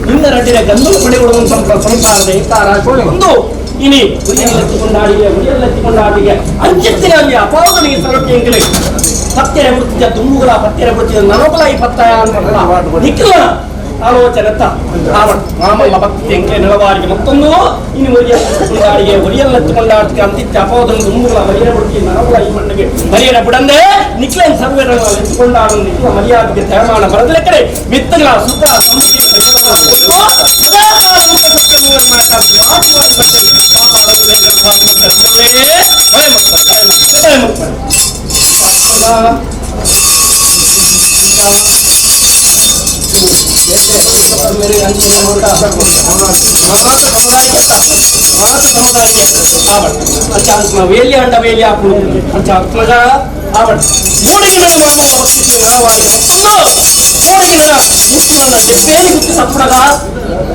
ನಿನ್ನ ರಡ್ಡಿನ ಗಂಧು ಪಡೆಗಳು ಸಂಸಾರದ ಒಂದು ಇನಿ ಉರಿಯಲ್ಲೆತ್ತುಕೊಂಡಾಡಿಗೆ ಉರಿಯಲ್ಲೆತ್ತುಕೊಂಡಾಡಿಗೆ ಅಂಚೆತ್ತಿನ ಅಲ್ಲಿ ಅಪಾವನಿಗೆ ಸರಕ್ಕೆ ಎಂಕಲೆ ಪತ್ತೆರೆ ಬಿಡ್ತಿದ್ದ ತುಂಬುಗಳ ಪತ್ತೆರೆ ಬಿಡ್ತಿದ್ದ ನಲೋಬಲ ಈ ಪತ್ತಾಯ ಅಂತ ನಿಖಿಲ ಆಲೋಚನೆ ಮಾಮಲ್ಲ ಭಕ್ತಿ ಎಂಕೆ ನೆಲವಾರಿಗೆ ಮತ್ತೊಂದು ಇನ್ನು ಒರಿಯಲ್ಲೆತ್ತುಕೊಂಡಾಡಿಗೆ ಒರಿಯಲ್ಲೆತ್ತುಕೊಂಡಾಡಿಗೆ ಅಂತಿತ್ತ ಅಪಾವದನ್ನು ತುಂಬುಗಳ ಮರಿಯರ ಬಿಡ್ತಿ ನಲೋಬಲ ಈ ಮಣ್ಣಿಗೆ ಮರಿಯರ ಬಿಡಂದೆ ನಿಖಿಲನ್ ಸರ್ವೇರ ಎತ್ತುಕೊಂಡಾಡ ನಿಖಿಲ ಮರ್ಯಾದೆಗೆ ತ್ಯಾಮಾನ ಬರದಲೆ ಕಡೆ ಮಿತ್ತಗಳ ಸುಖ ಸಮೃದ್ಧಿ मेरे अच्छा वेली अंड वेली आपुल अच्छा अत्मगा आवड ಮೂಡಿಗೆ ಮಾಮ ಒತ್ತಿತ್ತು ನಾವಾಗಿ ಮೂಡಿಗೆ ಮುತ್ತುವನ್ನ ಜೆಪ್ಪೇಲಿ ಮುತ್ತು ಸಪ್ಪಡಗ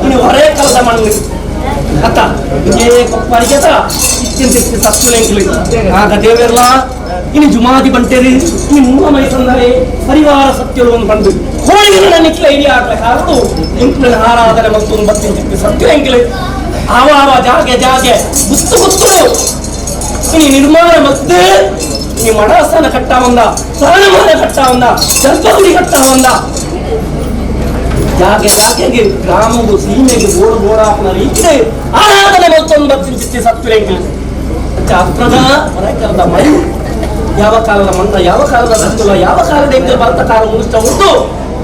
ಇನ್ನು ಹೊರೆ ಕಲದ ಮಣ್ಣು ಅತ್ತ ಇದೇ ಕೊಪ್ಪರಿಗೆತ ಇತ್ತಿಂತ ಸತ್ತುಲೆಂಗ್ಲಿ ಆಗ ದೇವೆರ್ಲ ಇನ್ನು ಜುಮಾದಿ ಬಂಟೇರಿ ಇನ್ನು ಮೂಲ ಮೈಸಂದರೆ ಪರಿವಾರ ಸತ್ಯಗಳು ಒಂದು ಬಂದು ಹೋಳಿಗೆ ನಿಕ್ಲ ಇಡಿ ಆಗ್ಲ ಕಾರಣ ಇಂಕ್ಲ ಆರಾಧನೆ ಮತ್ತೊಂದು ಬತ್ತಿಂತ ಸತ್ಯುಲೆಂಗ್ಲಿ ಆವ ಜಾಗೆ ಜಾಗೆ ಗುತ್ತು ಗುತ್ತು ಇನ್ನು ನಿರ್ಮಾಣ ಮತ್ತೆ ಈ ಮಡಾಸನ ಕಟ್ಟ ಒಂದ ಸರಣಮಾನ ಕಟ್ಟ ಒಂದ ಜಲ್ಪಗುಡಿ ಕಟ್ಟ ಒಂದ ಜಾಗೆ ಜಾಗೆಗೆ ಗ್ರಾಮವು ಸೀಮೆಗೆ ಗೋಡು ಗೋಡಾಪನ ರೀತಿಯ ಆರಾಧನೆ ಮತ್ತೊಂದು ಬತ್ತಿಂಚಿತ್ತಿ ಸತ್ತುರೆಂಗಿಲ್ಲ ಅಪ್ರದ ಹೊರಕರದ ಮೈ ಯಾವ ಕಾಲದ ಮಂತ್ರ ಯಾವ ಕಾಲದ ಸಂತುಲ ಯಾವ ಕಾಲದ ಎಂಕಲ್ ಬರ್ತ ಕಾಲ ಮುಗಿಸ್ತಾ ಉಂಟು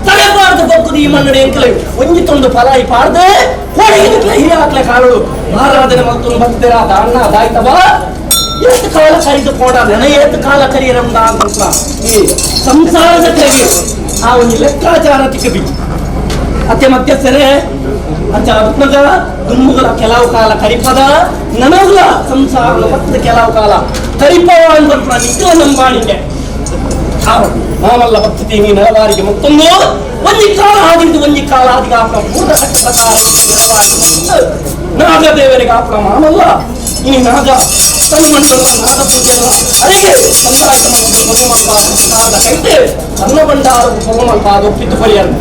ತಲೆಬಾರ್ದು ಬಗ್ಗುದು ಈ ಮಣ್ಣಡೆ ಎಂಕಲ್ ಒಂಜಿತೊಂದು ಫಲಾಯಿ ಪಾಡ್ದೆ ಹೋಳಿಗೆ ಹಿರಿಯ ಹಾಕ್ಲೆ ಕಾಲಳು ಆರಾಧನೆ ಮತ್ತೊಂದು ಬರ್ತೀರಾ ಅಣ್ಣ ಅದಾಯ್ತವ ಎಷ್ಟು ಕಾಲ ಕರಿದು ಕೋಡ ನೆನ ಎಷ್ಟು ಕಾಲ ಕರಿಯರಂದ ಅಂತ ಈ ಸಂಸಾರದ ಕರೆಗೆ ಆ ಒಂದು ಲೆಕ್ಕಾಚಾರ ತಿಕ್ಕಬಿ ಅತ್ತೆ ಮತ್ತೆ ಸೆರೆ ಅಚ್ಚ ಅದ್ಮಗ ದುಮ್ಮುಗಳ ಕೆಲವು ಕಾಲ ಕರಿಪದ ನನಗುಲ ಸಂಸಾರದ ಮತ್ತೆ ಕೆಲವು ಕಾಲ ಕರಿಪವ ಅಂತ ನಿಖಿಲ ನಂಬಾಣಿಕೆ ಮಾಮಲ್ಲ ಬತ್ತುತ್ತೀನಿ ನೆಲವಾರಿಗೆ ಮತ್ತೊಂದು ಒಂಜಿ ಕಾಲ ಆದಿದ್ದು ಒಂಜಿ ಕಾಲ ಆದಿಗ ಆಪಣ ಪೂರ್ಣ ಪ್ರಕಾರ ನಾಗದೇವರಿಗೆ ಆಪಣ ಮಾಮಲ್ಲ ಈ ನಾಗ ತನ್ಮಂಡಲ ನಾಗ ಪೂಜೆಯ ಅರೆಗೆ ಸಂಸಾರ ಪೊಗಮಲ್ಪಾದ ಕೈತೆ ಅನ್ನಬಂಡಾರ ಪೊಗಮಲ್ಪಾದ ಒಪ್ಪಿತ್ತು ಪರಿಯರು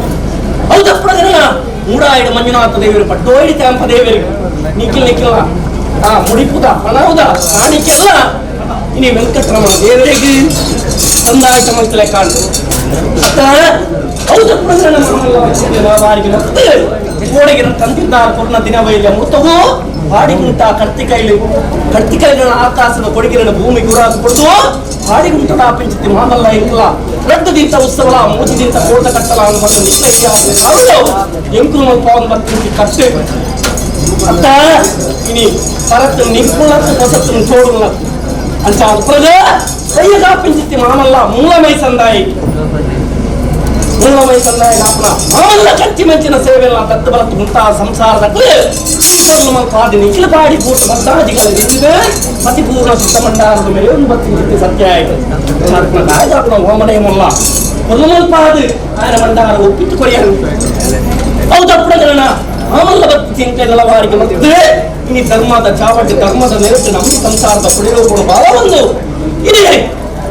ಹೌದ ಪ್ರಗಣ ಮೂಡಾಯಿಡು ಮಂಜುನಾಥ ದೇವರು ಪಟ್ಟೋಯಿಡಿ ತ್ಯಾಂಪ ದೇವರಿಗೆ ನಿಖಿಲ್ ನಿಖಿಲ ಆ ಮುಡಿಪುದ ಹಣವುದ ಕಾಣಿಕೆಲ್ಲ ಇನಿ ವೆಂಕಟರಮಣ ದೇವರಿಗೆ ಸಂದಾಯ ಸಮಸ್ಯೆ ಕಾಣು ಅತ್ತ ಹೌದ ಪ್ರಗಣ ಮಾಮಲ್ಲ ಮತ್ತೆ ಗೋಡೆಗೆ ತಂದಿದ್ದ ಪೂರ್ಣ ದಿನವೈಲ್ಯ ಮೃತವು ಹಾಡಿಗುಂಟ ಕರ್ತಿಕೈಗಳ ಆಕಾಶದ ಕೊಡುಗಿನ ಭೂಮಿ ಗುರಾದು ಕೊಡ್ದು ಹಾಡಿಗುಂಟದ ಪಿಂಚಿತಿ ಮಾಮಲ್ಲ ಇಂಕಲ ರಡ್ಡದಿಂತ ಉತ್ಸವ ಮೂಜಿದಿಂತ ಕೋಟ ಕಟ್ಟಲ ಅನ್ಬಂದು ನಿಶ್ಚಯ ಎಂಕುಲು ಮಲ್ಪ ಒಂದು ಬರ್ತಿಂತಿ ಕಟ್ಟೆ ಅತ್ತ ಇನಿ ಪರತ್ತು ನಿಂಕುಳತ್ತು ಹೊಸತ್ತು ಚೋಡುಲ್ಲ ಅಂಚ ಅಪ್ರದ ಕೈಯಗ ಪಿಂಚಿತಿ ಮಾಮಲ್ಲ ಮೂಲ ಮೈಸಂದಾಯಿ ಮಾಮಲ್ಲ ಕಚ್ಚಿ ಮೆಂಚಿನ ಸೇವೆಲ್ಲ ತತ್ತು ಬಲತ್ತು ಮುಂತಾದ ಸಂಸಾರದ ಪಾದಿ ನಿಖಿಲ ಪಾಡಿ ಪೂಟ ಬದ್ದಾಜಿಗಳಿಂದ ಪತಿಪೂರ್ಣ ಸುತ್ತಮಂಡಾರದ ಮೇಲೆ ಒಂದು ಬತ್ತಿನ ಸತ್ಯ ಆಯ್ತು ಕಾಯ್ದಾಪನ ಹೋಮನೆ ಮೊಲ್ಲ ಹೊಲಮಲ್ಪಾದು ಆಯನ ಮಂಡಾರ ಒಪ್ಪಿಟ್ಟು ಕೊರಿಯರು ಹೌದಪ್ಪಣ ಮಾಮಲ್ಲ ಬತ್ತಿ ಚಿಂತೆ ನೆಲವಾರಿಗೆ ಮತ್ತೆ ಇನಿ ಧರ್ಮದ ಚಾವಟಿ ಧರ್ಮದ ನೆರಟು ನಮ್ಮ ಸಂಸಾರದ ಪುಡಿರೋಗುಣ ಭಾವವನ್ನು ಇದೆ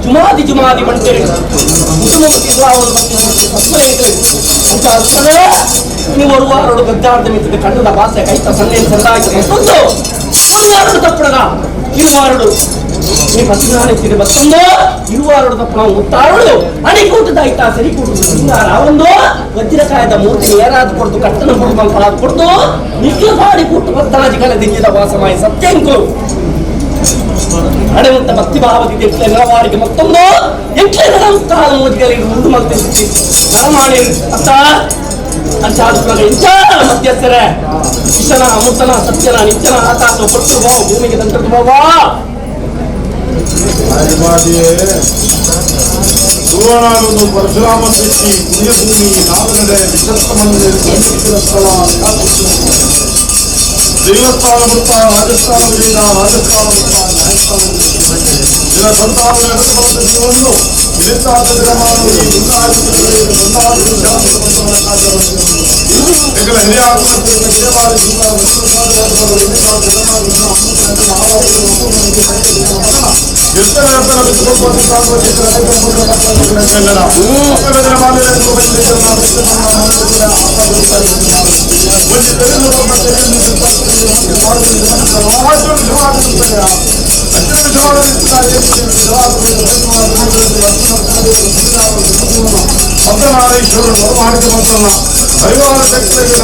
ಜುಮಾದಿ ಜುಮಾದಿ ಬಂಟೇರಿ ನೀವು ಒಂದು ವಾರಡು ಗದ್ದಾರ್ದ ಮಿತ್ತಿದ ಕಣ್ಣದ ಭಾಷೆ ಕೈತ ಸಣ್ಣ ಸಂದಾಗಿ ಮತ್ತೊಂದು ವಾರಡು ತಪ್ಪಡಗ ಇರುವಾರಡು ಈ ಪಸಿನಾಣಿಸಿದ ಮತ್ತೊಂದು ಇರುವಾರಡು ತಪ್ಪಣ ಮುತ್ತಾರಳು ಅಣಿಕೂಟದ ಆಯ್ತಾ ಸರಿಕೂಟದ ಸಿಂಗಾರ ಒಂದು ವಜ್ರಕಾಯದ ಮೂರ್ತಿ ಏರಾದು ಕೊಡ್ತು ಕಟ್ಟನ ಕೊಡ್ದು ಕೊಡ್ದು ನಿಖಿಲ ಬಾಡಿ ಕೂಟು ಬದ್ದಾಜಿ ಕಲೆ ದಿಜ್ಜದ ವಾಸಮಾಯಿ ಸತ್ಯಂಕು ಅಡೆವಂತ ಭಕ್ತಿ ಭಾವದಿಂದ ಎಂಟ್ಲೆ ನೆಲವಾರಿಗೆ ಮತ್ತೊಂದು ಎಂಟ್ಲೆ ನೆಲಂತಾದ ಮೋಜಿಗಳಿಗೆ ಮುಂದು ಮಲ್ತಿಸಿ ನರಮಾಣಿ ಅತ್ತ ಅಂಚಾದ ಇಂಚ ಮಧ್ಯಸ್ಥರೇ ವಿಷನ ಅಮೃತನ ಸತ್ಯನ ನಿತ್ಯನ ಆಕಾಶ ಕೊಟ್ಟು ಬಾ ಭೂಮಿಗೆ ತಂತ್ರದ್ದು ಬಾವಾ ಸುವರ್ಣಾಗೊಂದು ಪರಶುರಾಮ ಶೆಟ್ಟಿ ಪುಣ್ಯಭೂಮಿ ನಾಲ್ಕಡೆ ವಿಶಸ್ತಮಂದಿರ ದೇವಸ್ಥಾನ ವೃತ್ತ ರಾಜಸ್ಥಾನ ವೃತ್ತ ರಾಜಸ್ಥಾನ ವೃತ್ತ ನ್ಯಾಯಸ್ಥಾನ ಇದರ ಸಂತಾನಗಳ ಬಲದ ಜೀವವನ್ನು ನಿರಂತಾದ ಗ್ರಾಮವನ್ನು ಅರ್ಧನಾರೀಶ್ವರರು ಮಾಡಿದ ಮಕ್ಕಳನ್ನ ಹರಿವಾರ ಶಕ್ತಿಗೆ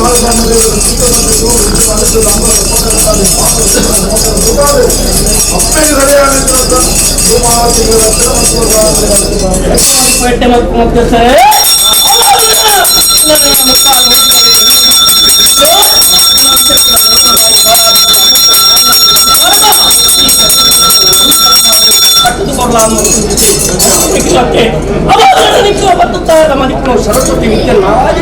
ಸರಸ್ವತಿ ವಿದ್ಯೆ ನಾಡಿ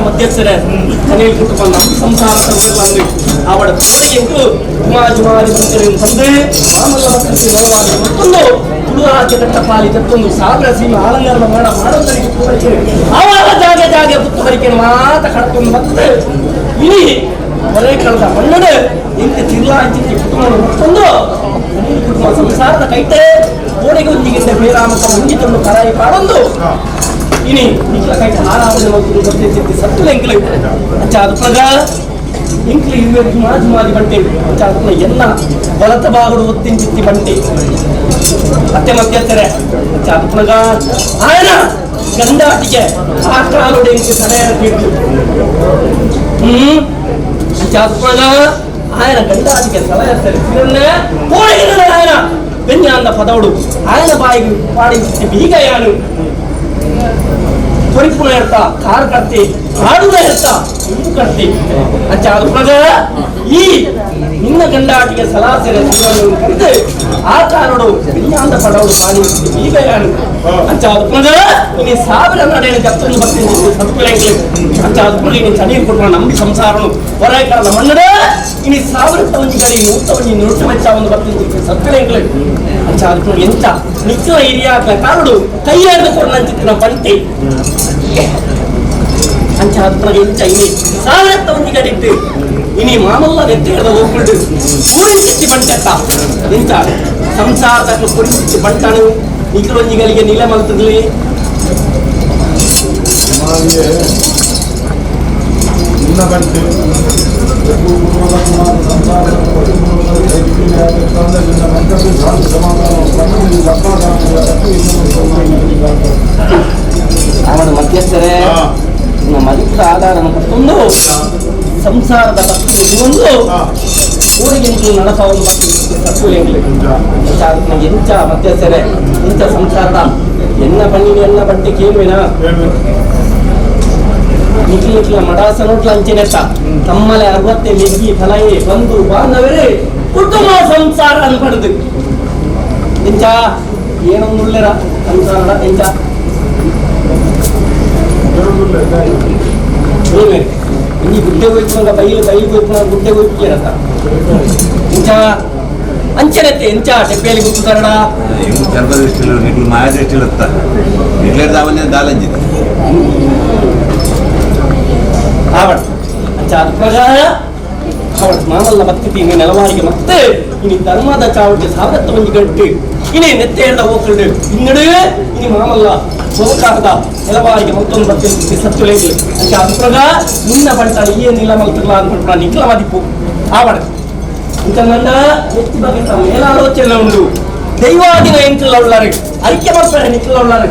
ಮಧ್ಯಸ್ಥರ ಮನೆಯಲ್ಲಿ ಕುಟುಂಬ ಸಂಸಾರ ಅವಳ ಉಮಾಜುಮಾರಿ ತಂದೆ ಆಮಲ್ಲ ಮತ್ತೊಂದು ತುಳುರಾಜ್ಯ ಕಟ್ಟಪಾಲಿ ತತ್ತೊಂದು ಸಾವಿರ ಸೀಮೆ ಆಲಂಗಾರದ ಮಾಡೋದರಿಗೆ ಅವಳ ಜಾಗ ಪುತ್ತುವರಿಕೆ ಮಾತ ಕಟ್ಕೊಂಡು ಮತ್ತೆ ಇಡೀ ಹೊರೆ ಕಳೆದ ಮಣ್ಣಡೆ ಇಂತ ಚಿಲ್ಲಾಂಚಿ ಕುಟುಂಬ ಮತ್ತೊಂದು ಕುಟುಂಬ ಸಂಸಾರದ ಕೈತೆ ಗೋಡೆಗೆ ಒಂದಿಗಿಂತ ಬೇರಾಮಕ ಮುಂಜಿತೊಂದು ಕರಾಯಿ ಪಾಡೊಂದು ini kayak hara ada waktu berarti satu lengkle aja ಅದು ಪ್ರಗ ಇಂಕ್ಲಿ ಇವೆ ಮಾಜಿ ಬಂಟೆ aja ಅದು ಎಲ್ಲ ಬಲತ ಬಾಗಡು ಒತ್ತಿನ ಚಿತ್ತಿ ಬಂಟೆ ಮತ್ತೆ ಮಧ್ಯಂತರ aja ಅದು ಪ್ರಗ ಆಯನ ಗಂಡಾಟಿಗೆ ಆ ಕಾಲೋಡೆ ಇಂಕ್ಕೆ ಸಡೆಯ ಬಿಟ್ಟು aja ಅದು ಪ್ರಗ ಆಯನ ಗಂಡಾಟಿಗೆ ಸಲಹ ಸರಿ ಇದನ್ನೇ ಕೋಳಿನ ಆಯನ ಬೆನ್ಯಾಂದ ಪದವಡು ಆಯನ ಬಾಯಿಗೆ ಪಾಡಿ ಬೀಗ ಯಾನು ಪರಿಪೂರ್ಣ ಇರ್ತಾ ಕಾರ್ ಕಟ್ಟಿ ಹಾಡುದ ಇರ್ತಾ ಇದು ಕಟ್ಟಿ ಅಚ್ಚ ಅದು ಪ್ರಕಾರ ಈ ನಿನ್ನ ಗಂಡಾಟಿಗೆ ಸಲಾಸೆರೆ ಕರೆದು ಆ ಕಾರಡು ವಿಜ್ಞಾನ ಪಡವಡು ಮಾಡಿ ಈಗ ಯಾನು ಅಚ್ಚ ಅದು ಪ್ರಕಾರ ನೀ ಸಾವಿರ ನಡೆಯ ಜಪ್ತನ್ನು ಬರ್ತೀನಿ ಸತ್ಕಲೆಂಗ್ಲಿ ಅಚ್ಚ ಅದು ಪ್ರಕಾರ ನೀನು ಚನೀರು ಕೊಟ್ಟು ನಂಬಿ ಸಂಸಾರನು ಹೊರ ಕಾಲದ ಮಣ್ಣಡ ಇನಿ ಸಾವಿರ ತವಂಜಿಗಳಿ ನೂತವಂಜಿ ನುರುಟು ಮೆಚ್ಚ ಒಂದು ಬರ್ತೀನಿ ಸತ್ಕಲೆಂಗ್ಲಿ ಅಚ್ಚ ಅದು ಪ್ರಕಾರ ಎಂತ ನಿತ್ಯ ಹಿರಿಯಾಕ ಕಾರಡು ಕೈಯಾಡಿದ ಕೊರನಂಚಿತ್ತಿನ ಬಂಟಿ ಅಂಚ ಹತ್ರ ಎಂಚ ಇನಿ ಸಾವಿರತ್ತ ಒಂದಿಗಡಿಟ್ಟು ಇನಿ ಮಾಮಲ್ಲ ನೆತ್ತಿ ಹಿಡಿದ ಹೋಗ್ಬಿಟ್ಟು ಕೂರಿಂಚಿತ್ತಿ ಬಂಟಕ್ಕ ಎಂಚ ಸಂಸಾರದ ಕೂರಿಂಚಿತ್ತಿ ಬಂಟನು ನಿಖರೊಂಜಿಗಳಿಗೆ ನಿಲ ಮಲ್ತದ್ಲಿ ನಿನ್ನ ಬಂಟು ಅವನ ಮಧ್ಯಸ್ಥರೇ ಮದುವೆ ಆಧಾರ ಮತ್ತೊಂದು ಸಂಸಾರದ ಭಕ್ತಿ ಒಂದು ಊರಿಗಿಂತ ನಡಪ ಒಂದು ಭಕ್ತಿ ಎಂಚ ಮಧ್ಯಸ್ಥರೇ ಇಂಥ ಸಂಸಾರದ ಎನ್ನ ಬಣ್ಣಿನ ಎನ್ನ ಬಟ್ಟೆ ಕೇಳುವಿನ ನಿಖಿಲ ಮಡಾಸ ನೋಟ್ಲ ಅಂಚಿನೆತ್ತ ತಮ್ಮಲೆ ಅರವತ್ತೆ ಮೆಗ್ಗಿ ಫಲಯೇ ಬಂಧು ಬಾಂಧವರೇ ಕುಟುಂಬ ಸಂಸಾರ ಅನ್ಪಡ್ದು ಎಂಚ ಏನೊಂದುಳ್ಳೆರ ಸಂಸಾರದ ಎಂಚ ಈ ಗುಡ್ಡೆ ಹೋಯ್ತು ಬೈಲು ಹೋಯ್ತು ಗುಡ್ಡೆ ಹೋಯ್ತು ಇಂಚ ಅಂಚನತ್ತೆ ಎಂಚ ಟೆಪ್ಪೆಯಲ್ಲಿ ಗುರ್ತಾರಣ ಗರ್ಭದೃಷ್ಟಿಲು ನಿಟ್ಲು ಮಾಯದೃಷ್ಟಿಲುತ್ತ ನಿಟ್ಲೇರ್ದ ಅವನೇ ದಾಲಂಜಿದ ಆವಡ್ ಅಂಚ ಅದು ಪ್ರಕಾರ ಅವಳ ಮಾಮಲ್ಲ ಭಕ್ತಿ ನೀ ನೆಲವಾರಿಗೆ ಮತ್ತೆ ಇನಿ ಧರ್ಮದ ಚಾವಡಿಗೆ ಸಾವಿರತ್ತ ಒಂದು ಗಂಟೆ ಇನಿ ನೆತ್ತೆ ಹಿಡ್ದ ಹೋಗ್ಕೊಂಡು ಇನ್ನಡೆ ಇನಿ ಮಾಮಲ್ಲ ಸೋಕಾರದ ನೆಲವಾರಿಗೆ ಮತ್ತೊಂದು ಭಕ್ತಿ ಸತ್ತುಲೇಗಿ ಅಂಚ ಅದು ಪ್ರಕಾರ ನಿನ್ನ ಬಂಟ ಏನಿಲ್ಲ ಮಲ್ತಿಲ್ಲ ಅಂದ್ಬಿಟ್ಟು ನಿಖಲ ಮದಿಪ್ಪು ಆವಡ್ ಇಂಥ ನನ್ನ ಎತ್ತಿ ಬಗ್ಗೆ ಮೇಲಾಲೋಚನೆ ಉಂಟು ದೈವಾದಿನ ಎಂಕಲ್ಲ ಉಳ್ಳಾರೆ ಐಕ್ಯ ಬರ್ತಾರೆ ನಿಖಲ ಉಳ್ಳಾರೆ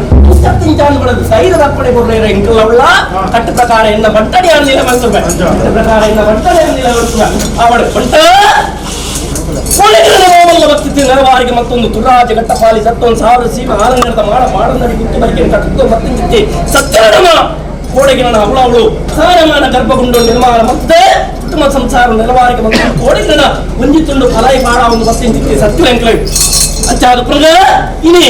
ಇಂಚಾನ್ ಬಿಡೋದು ಸೈಡ್ ಅಪ್ಪಣೆ ಕೊಡ್ರೆ ಎಂಕಲ್ಲ ಉಳ್ಳ ಕಟ್ಟ ಪ್ರಕಾರ ಎನ್ನ ಬಂಟಡಿ ಅನ್ನಿಲ್ಲ ಮಲ್ತುವೆ ಕಟ್ಟ ಪ್ರಕಾರ ಎನ್ನ ಬಂಟಡಿ ಅನ್ನಿಲ್ಲ ಮಲ್ತುವೆ ಆವಡ್ ಬಂಟ ಕೋಳಿಗಳ ಭಕ್ತಿ ನೆರವಾರಿಗೆ ಮತ್ತೊಂದು ತುರಾಜ ಘಟ್ಟಪಾಲಿ ಸತ್ತೊಂದು ಸಾವಿರ ಸೀಮೆ ಆಲಂಗರದ ಮಾಡಂದಡಿ ಗುತ್ತು ಬರಿಕೆ ಕಟ್ಟು ಮತ್ತಿಂಚಿತ್ತೆ ಸತ್ಯನಮ ಕೋಡೆಗಿನ ಅವಳು ಸಾರಮಾನ ಗರ್ಭಗುಂಡು ನಿರ್ಮಾಣ ಮತ್ತೆ ಕುಟುಂಬ ಸಂಸಾರ ನೆಲವಾರಿಗೆ ಮತ್ತು ಕೋಡೆಗಿನ ಒಂಜಿತ್ತುಂಡು ಫಲಾಯಿ ಪಾಡ ಒಂದು ಮತ್ತಿಂಚಿತ್ತೆ ಸತ್ಯವೆಂಕಲೆ ಅಂಚ ಅದು ಪ್ರಗ ಇನಿ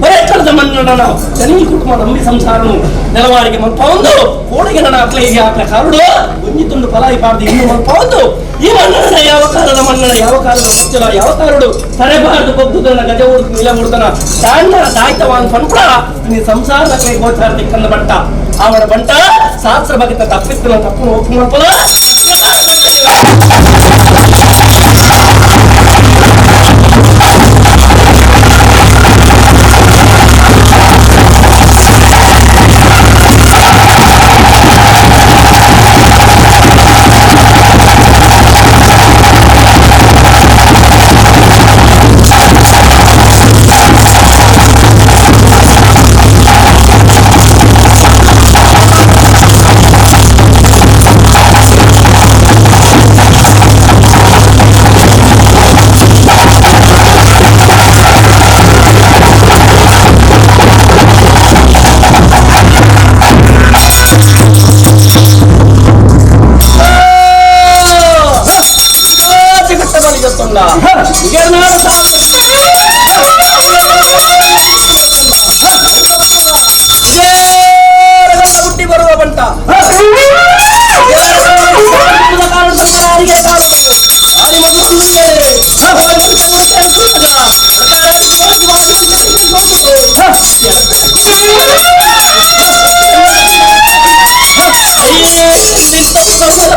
ಬರೇ ಕಳೆದ ಮಣ್ಣನ ಜನಿ ಕುಟುಂಬ ನಂಬಿ ಸಂಸಾರನು ನೆಲವಾರಿಗೆ ಮಲ್ಪ ಒಂದು ಕೋಡೆಗಿನ ಅಕ್ಲೈಗೆ ಹಾಕ್ಲ ಕಾರುಡು ಒಂಜಿತ್ತುಂಡು ಫಲಾಯಿ ಪಾಡ್ದು ಇನ್ನು ಮಲ್ಪ ಒಂದು ಈ ಮಣ್ಣನ ಯಾವ ಕಾಲದ ಮಣ್ಣನ ಯಾವ ಕಾಲದ ಮುಚ್ಚಲ ಯಾವ ಕಾರುಡು ತರೆಬಾರ್ದು ಬಗ್ಗುದನ್ನ ಗಜ ಹುಡುಕು ನಿಲ ಹುಡುಕನ ತಾಂಡ ತಾಯ್ತವಾನ್ ಪಂಪಳ ಇನಿ ಸಂಸಾರದ ಕೈ ಗೋಚಾರ ದಿಕ್ಕಂದ ಬಟ್ಟ ಅವರ ಬಂಟ ಶಾಸ್ತ್ರ ಭಗತ ತಪ್ಪಿತ್ತು ತಪ್ಪು ಹೋಗ್ಕೊಂಡ್ಪಲ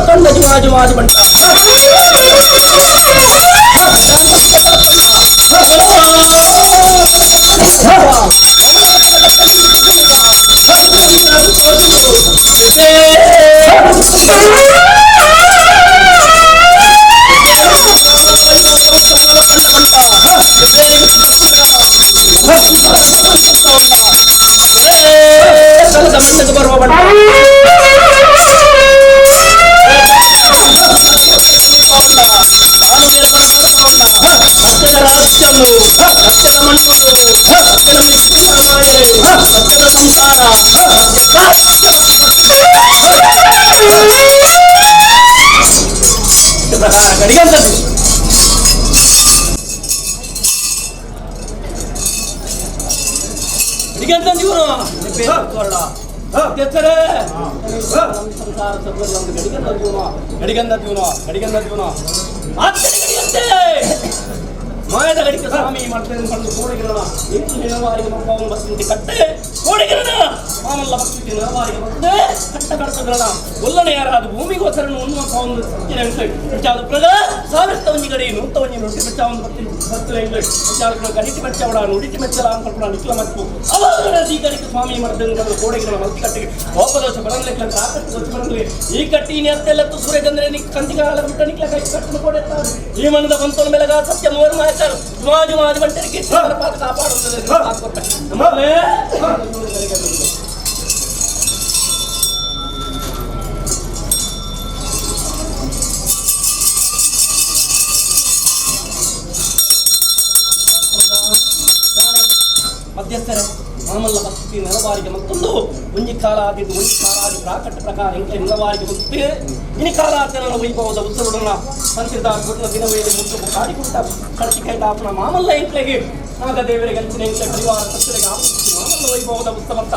ಕಂಡ ಜುಮಾಜು ಬಂಟ ಬರುವ ಬಂಟ ಮಾಯದ ಗಡಿಗೆ ಸ್ವಾಮಿ ಮಾಡ್ತೇನೆ ಬಂದು ಕೋಡಿಗಿರಣ ಇಂದು ನೆಲವಾರಿಗೆ ಮಕ್ಕವನ್ನು ಬಸ್ಸಿಂದ ಕಟ್ಟೆ ಕೋಡಿಗಿರಣ ಮಾಮಲ್ಲ ಭಕ್ತಿ ನೆಲವಾರಿಗೆ ಬರ್ತದೆ ಕಟ್ಟ ಕಡ್ತಗಿರಣ ಒಲ್ಲನೆ ಯಾರಾದ ಭೂಮಿಗೋಚರನ್ನು ಉನ್ನುವಂತ ಒಂದು ಹೆಚ್ಚಾದ ಪ್ರಗ ಸಾವಿರತ್ತ ಒಂಜಿ ಗಡಿ ನೂತ ಒಂಜಿ ನುಡಿ ಬೆಚ್ಚ ಒಂದು ಬರ್ತದೆ ಹೆಚ್ಚಾದ ಗಡಿಟಿ ಬೆಚ್ಚವಡ ನುಡಿಟಿ ಮೆಚ್ಚಲ ಅನ್ಕೊಂಡು ನಿಕ್ಲ ಮತ್ತು ಅವಾಗ ಈ ಗಡಿಗೆ ಸ್ವಾಮಿ ಮಾಡ್ತೇನೆ ಬಂದು ಕೋಡಿಗಿರಣ ಮಲ್ತಿ ಕಟ್ಟಿಗೆ ಕೋಪದೋಷ ಬರಲಿಕ್ಕೆ ಅಂತ ಆಕಟ್ಟು ದೋಷ ಬರಲಿ ಈ ಕಟ್ಟಿ ನೆತ್ತೆಲ್ಲತ್ತು ಸೂರ್ಯಚಂದ್ರ ನಿಕ್ ಕಂತಿಗಾಲ ಬಿಟ್ಟ ನಿಕ್ಲ ಕೈ ಕಟ್ಟನ್ನು ಕೊಡುತ್ತಾರೆ ಈ ಮನದ ಬಂತನ ಮೇಲೆಗ ಸತ್ಯ ಮೂರು ಮಾತಾಡು ಜುಮಾಜು ಬಂಟರಿಗೆ ಕಾಪಾಡುತ್ತದೆ ಮಧ್ಯಸ್ಥರೇ ಮಾಮಲ್ಲ ಭಕ್ತಿ ನೆಲವಾರಿಗೆ ಮತ್ತೊಂದು ಒಂಜಿ ಕಾಲ ಆದಿದ್ದು ಒಂಜಿ ಕಾಲ ಆದಿ ಪ್ರಾಕಟ್ಟ ಪ್ರಕಾರ ಇಂಕೆ ನೆಲವಾರಿಗೆ ಮುಕ್ತಿ ಇನಿ ಕಾಲ ಆತನ ವೈಭವದ ಉತ್ತರವನ್ನ ಸಂಚಿದ ಗುರುನ ದಿನವೇಲೆ ಮುಟ್ಟು ಕಾಡಿಕೊಟ್ಟ ಕರ್ತಿ ಕೈಟಾಪನ ಮಾಮಲ್ಲ ಎಂಕ್ಲೆಗೆ ನಾಗದೇವರಿಗೆ ಅಂಚಿನ ಎಂಕ್ಲೆ ಪರಿವಾರ ಸತ್ಯರಿಗೆ ಆಪತ್ತಿ ಮಾಮಲ್ಲ ವೈಭವದ ಉತ್ತಮತ್ತ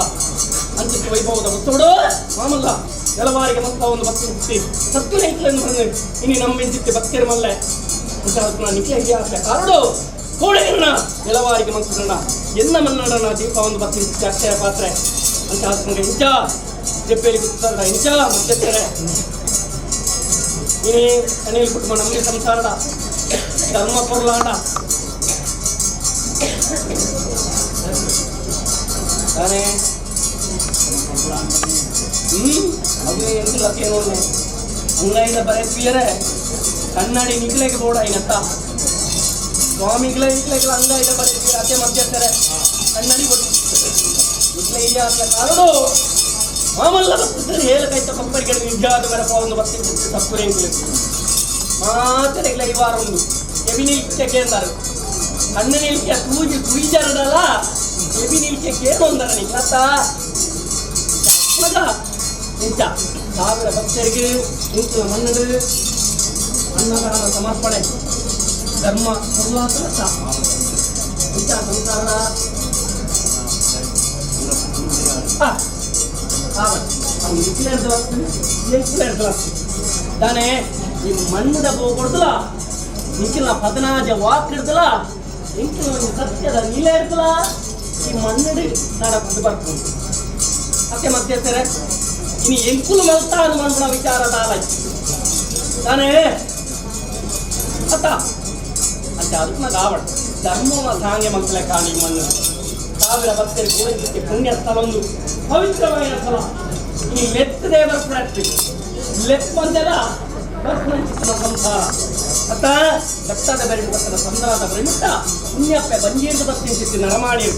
ಅಂಚಿತ ವೈಭವದ ಉತ್ತವಡು ಮಾಮಲ್ಲ ನೆಲವಾರಿಗೆ ಮತ್ತ ಒಂದು ಭಕ್ತಿ ಮುಕ್ತಿ ಸತ್ಯ ಎಂಕ್ಲೆನ್ನು ಬಂದು ಇನಿ ನಂಬಿಂಚಿತ್ತೆ ಭಕ್ತಿರ ಮಲ್ಲೆ ನಿಕ್ಲೆಗೆ ಆಸೆ ಕಾರಡು ಕೋಡಿಗಿರಣ ನೆಲವಾರಿಗೆ ಮಂತ್ರಣ ಎನ್ನ ಮನ್ನಡನ ದೀಪ ಒಂದು ಭಕ್ತಿ ಅಕ್ಷಯ ಪಾತ್ರೆ ಅಂತ ಆತ್ಮಗೆ ಇಂಚ ಜಪ್ಪೇಲಿ ಗುರ್ತಾರ ಇಂಚ ಮಧ್ಯಸ್ಥರೇ ಇನಿ ಅನಿಲ್ ಕುಟುಂಬ ನಮಗೆ ಸಂಸಾರಡ ಧರ್ಮ ಪೊರ್ಲಾಡ ತಾನೇ ಅದು ಎಂದಿಲ್ಲ ಕೇಳೋಣ ಅಂಗೈದ ಬರೆಸ್ಬಿಯರೆ ಕನ್ನಡಿ ನಿಗ್ಲೆಗೆ ಬೋಡ ಏನಂತ ಸ್ವಾಮಿಗಳ ಇಟ್ಲೆಗಳ ಅಂಗೈದ ಬರೆಸ್ಬಿಯರೆ ಅತ್ತೆ ಮಧ್ಯಸ್ಥರೇ ಕನ್ನಡಿ ಕೊಟ್ಟು ಇಟ್ಲೆ ಇಲ್ಲ ಅಂತ ಕಾರಣ ಮಾಮಲ್ಲ ಭಕ್ತರು ಹೇಳಕೈತ ಪಪ್ಪರಿಗೆ ನಿಜಾದ ಬರಪ ಒಂದು ಭಕ್ತಿ ತಪ್ಪುರೆ ಮಾತ್ರ ಈ ವಾರ ಒಂದು ಎಬಿನಿಲ್ಕೆ ಅಂತಾರೆ ಕಣ್ಣನಿಲ್ಕೆ ಕುಯಿಜಾರದಲ್ಲ ಎಬಿನಿಲ್ಕೆ ಕೇಳೊಂದರ ನಿಲ್ಲತ್ತ ಮಗ ನಿಜ ಸಾವಿರ ಭಕ್ತರಿಗೆ ನಿಂತು ಮನ್ನಡು ಅನ್ನದಾನ ಸಮರ್ಪಣೆ ಧರ್ಮ ಉಲ್ಲಾಸ ನಿಜ ಸಂಸಾರದ தானே நீ மண்ணுட போடுதல நிக்கல 15 வாக்கு எடுத்தல நிக்கல சத்தியದ ನೀಲೇ எடுத்தல ಈ ಮಣ್ಣಡಿ ನಡಕೊಂಡು ಬರ್ತದೆ ಅತ್ತೆ ಮಧ್ಯಸ್ಥರೇ ಇನಿ ಎಂಕುಲು ಮಲ್ತಾನು ಮಣ್ಣ ವಿಚಾರದ ಆಲೈ ತಾನೇ ಅತ್ತ ಅತ್ತ ಅದನ್ನ ಗಾವಡ ಧರ್ಮವ ಸಾಂಗೆ ಮಕ್ಕಳ ಕಾಣಿ ಮಣ್ಣು ಸಾವಿರ ಭಕ್ತರಿಗೆ ಕೂಡಿದ್ದಕ್ಕೆ ಪುಣ್ಯ ಸ್ಥಳ ಒಂದು ಪವಿತ್ರವಾದ ಸ್ಥಳ ಈ ಲೆತ್ತದೇ ಬರ್ಪಡತ್ತೆ ಲೆಪ್ಪಂದೆಲ್ಲ ಬರ್ಪಡಿಸಿದ ಸಂಸಾರ ಅತ್ತ ಭಕ್ತದ ಬರಿ ಭಕ್ತರ ಸಂಸಾರದ ಪರಿಮಿಟ್ಟ ಪುಣ್ಯಪ್ಪೆ ಬಂಜೀರ್ದ ಬರ್ತಿಂಚಿತ್ತು ನರಮಾಡಿ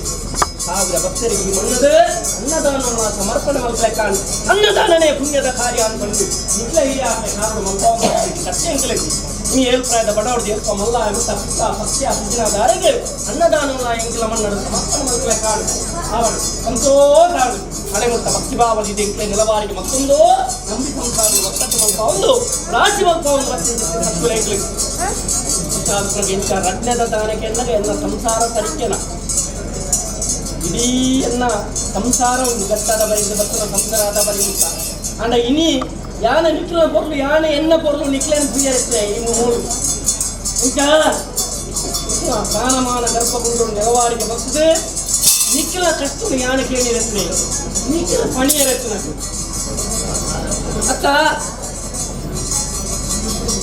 ಸಾವಿರ ಭಕ್ತರಿಗೆ ಈ ಮಣ್ಣದ ಅನ್ನದಾನವನ್ನು ಸಮರ್ಪಣೆ ಮಲ್ಕಲೆ ಕಾಣಿ ಅನ್ನದಾನನೇ ಪುಣ್ಯದ ಕಾರ್ಯ ಅನ್ಕೊಂಡು ನಿಕ್ಲ ಹಿರಿಯ ಕಾರಣ ಮಲ್ಪಾವ ಕಟ್ಟೆಂಕಲೆ ನೀ ಏಲ್ಪ್ರಾಯದ ಬಡವರ್ದು ಏಲ್ಪ ಮಲ್ಲ ಎಂತ ಪುಟ್ಟ ಸತ್ಯ ಸುಜಿನಾದಾರಿಗೆ ಅನ್ನದಾನವನ್ನ ಎಂಕಿಲ ಮಣ್ಣದ ಸಮರ್ಪಣೆ ಮಲ್ಕಲೆ ಕಾಣಿ ಅವಳು ಸಂತೋಷ ಹಳೆ ಮುಟ್ಟ ಭಕ್ತಿಭಾವದಿದೆ ಎಂಕ್ಲೆ ನೆಲವಾರಿಗೆ ಮತ್ತೊಂದು ನಂಬಿ ಸಂಸಾರ ಒತ್ತಟ್ಟು ಮಲ್ಪ ಒಂದು ರಾಶಿ ಮಲ್ಪ ಒಂದು ಹತ್ತುಲೆ ಎಂಚ ರಡ್ನೆದ ದಾನಕ್ಕೆ ಎಂದರೆ ಎಲ್ಲ ಸಂಸಾರ ತರಿಕೆನ ಇಡೀ ಎನ್ನ ಸಂಸಾರ ಒಂದು ಗಟ್ಟದ ಬರಿಂದ ಬರ್ತದ ಸಂಸಾರದ ಬರಿಂದ ಅಂಡ ಇನಿ ಯಾನ ನಿಕ್ಲ ಪೊರ್ಲು ಯಾನ ಎನ್ನ ಪೊರ್ಲು ನಿಕ್ಲೆನ್ ಪ್ರಿಯರಿಸ್ತೇ ಈ ಮೂರು ಇಂಚ ಪ್ರಾಣಮಾನ ಗರ್ಭಗುಂಡು ನೆಲವಾರಿಗೆ ಬರ್ತದೆ ನಿಕ್ಲ ಕಟ್ಟು ಯಾನ ಕೇಳಿರತ್ನೆ ನಿಕ್ಲ ಪಣಿಯರತ್ನ ಅತ್ತ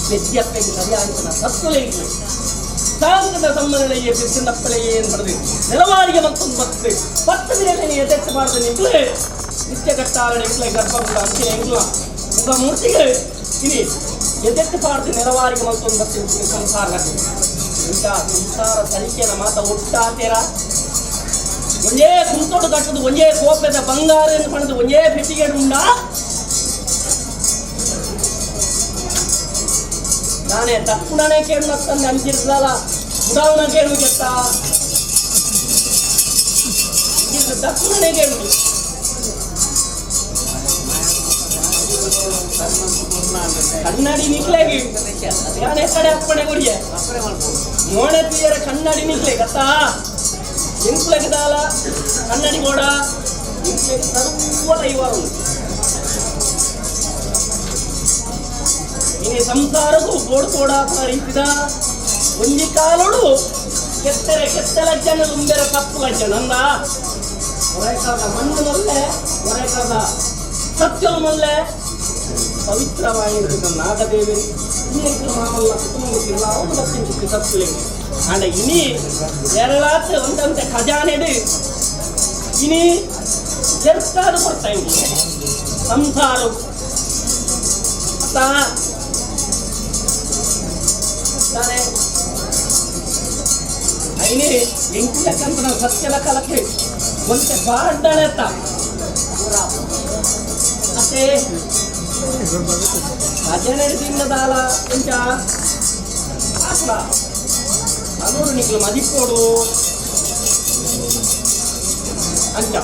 ವ್ಯತ್ಯಾಸಕ್ಕೆ ಸರಿಯಾಗಿನ ತತ್ವಲೇ ಇಲ್ಲ ಸಾಂಗದ ಸಂಬಂಧಗಳಿಗೆ ಬಿಸಿನಪ್ಪಲೆಯೇ ಎಂಬುದು ನೆಲವಾರಿಗೆ ಮತ್ತೊಂದು ಪತ್ತು ದಿನದಲ್ಲಿ ಎದೆಟ್ಟು ಮಾಡಿದ ನಿಂತಲೇ ನಿತ್ಯ ಕಟ್ಟಾರಣ ಇಟ್ಲೆ ಗರ್ಭಗುಡ ಅಂತಿನ ಎಂಗ್ಲ ಉಗ ಮೂರ್ತಿಗೆ ಇನಿ ಎದೆಟ್ಟು ಪಾಡ್ದು ನೆಲವಾರಿಗೆ ಮತ್ತೊಂದು ಬರ್ತದೆ ಸಂಸಾರ ಇಂಥ ಸಂಸಾರ ಸಲಿಕೆನ ಮಾತ ಒಟ್ಟಾತೀರ ಒಂದೇ ಕುಂತೋಡು ಕಟ್ಟದು ಒಂದೇ ಕೋಪದ ಬಂಗಾರ ಎಂದು ಪಡೆದು ಒಂದೇ ಪೆಟ್ಟಿಗೆ ಉಂಡ ನಾನೇ ತಪ್ಪುಣನೇ ಕೇಳು ತಂದು ಅಂಚಿರ್ತಲ್ಲ ಉಡಾವಣ ಕೇಳು ಕೆತ್ತ ಇದು ತಪ್ಪುಣನೇ ಕೇಳು ಕನ್ನಡಿ ನಿಕ್ಲೇಗಿ ಯಾನೇ ಕಡೆ ಅಪ್ಪಣೆ ಕೊಡಿಯೆ ಮೋಣೆ ತೀಯರ ಕನ್ನಡಿ ನಿಕ್ಲೆ ಗತ್ತಾ ಎಂಕ್ಲೆಗದಾಲ ಕನ್ನಡಿ ಕೂಡ ಎಂಕ್ಲೆಗೆ ಸರ್ವಲ ಇವರು ಇನಿ ಸಂಸಾರಕ್ಕೂ ಬೋಡ್ಕೋಡ ರೀತಿದ ಒಂಜಿ ಕಾಲೋಡು ಕೆತ್ತಲ ಜನ ಉಂಬೆರ ತಪ್ಪು ಜನ ಅಂದ ಹೊರಕಾದ ಮಣ್ಣು ಮೊಲ್ಲೆ ಹೊರಕಾದ ಸತ್ಯದ ಮೊಲ್ಲೆ ಪವಿತ್ರವಾಗಿರ್ತದೆ ನಾಗದೇವಿ ಮಾಮಲ್ಲ ಕುಟುಂಬಕ್ಕಿಲ್ಲ ಅವನು ಬರ್ತೀನಿ ತಪ್ಪು ಅಂಡ ಇನಿ ಎರಡಾತ್ ಒಂದಂತೆ ಖಜಾನೆಡು ಇನಿ ಸರ್ಕಾರ ಕೊಡ್ತಾ ಇದೆ ಸಂಸಾರ అయినే ఎంకుల కంపన సత్యల కలకి కొంత బాడ్డాడత అంటే అజనడి తిన్నదాల ఇంకా అట్లా అనూరు నీకు మదిపోడు అంట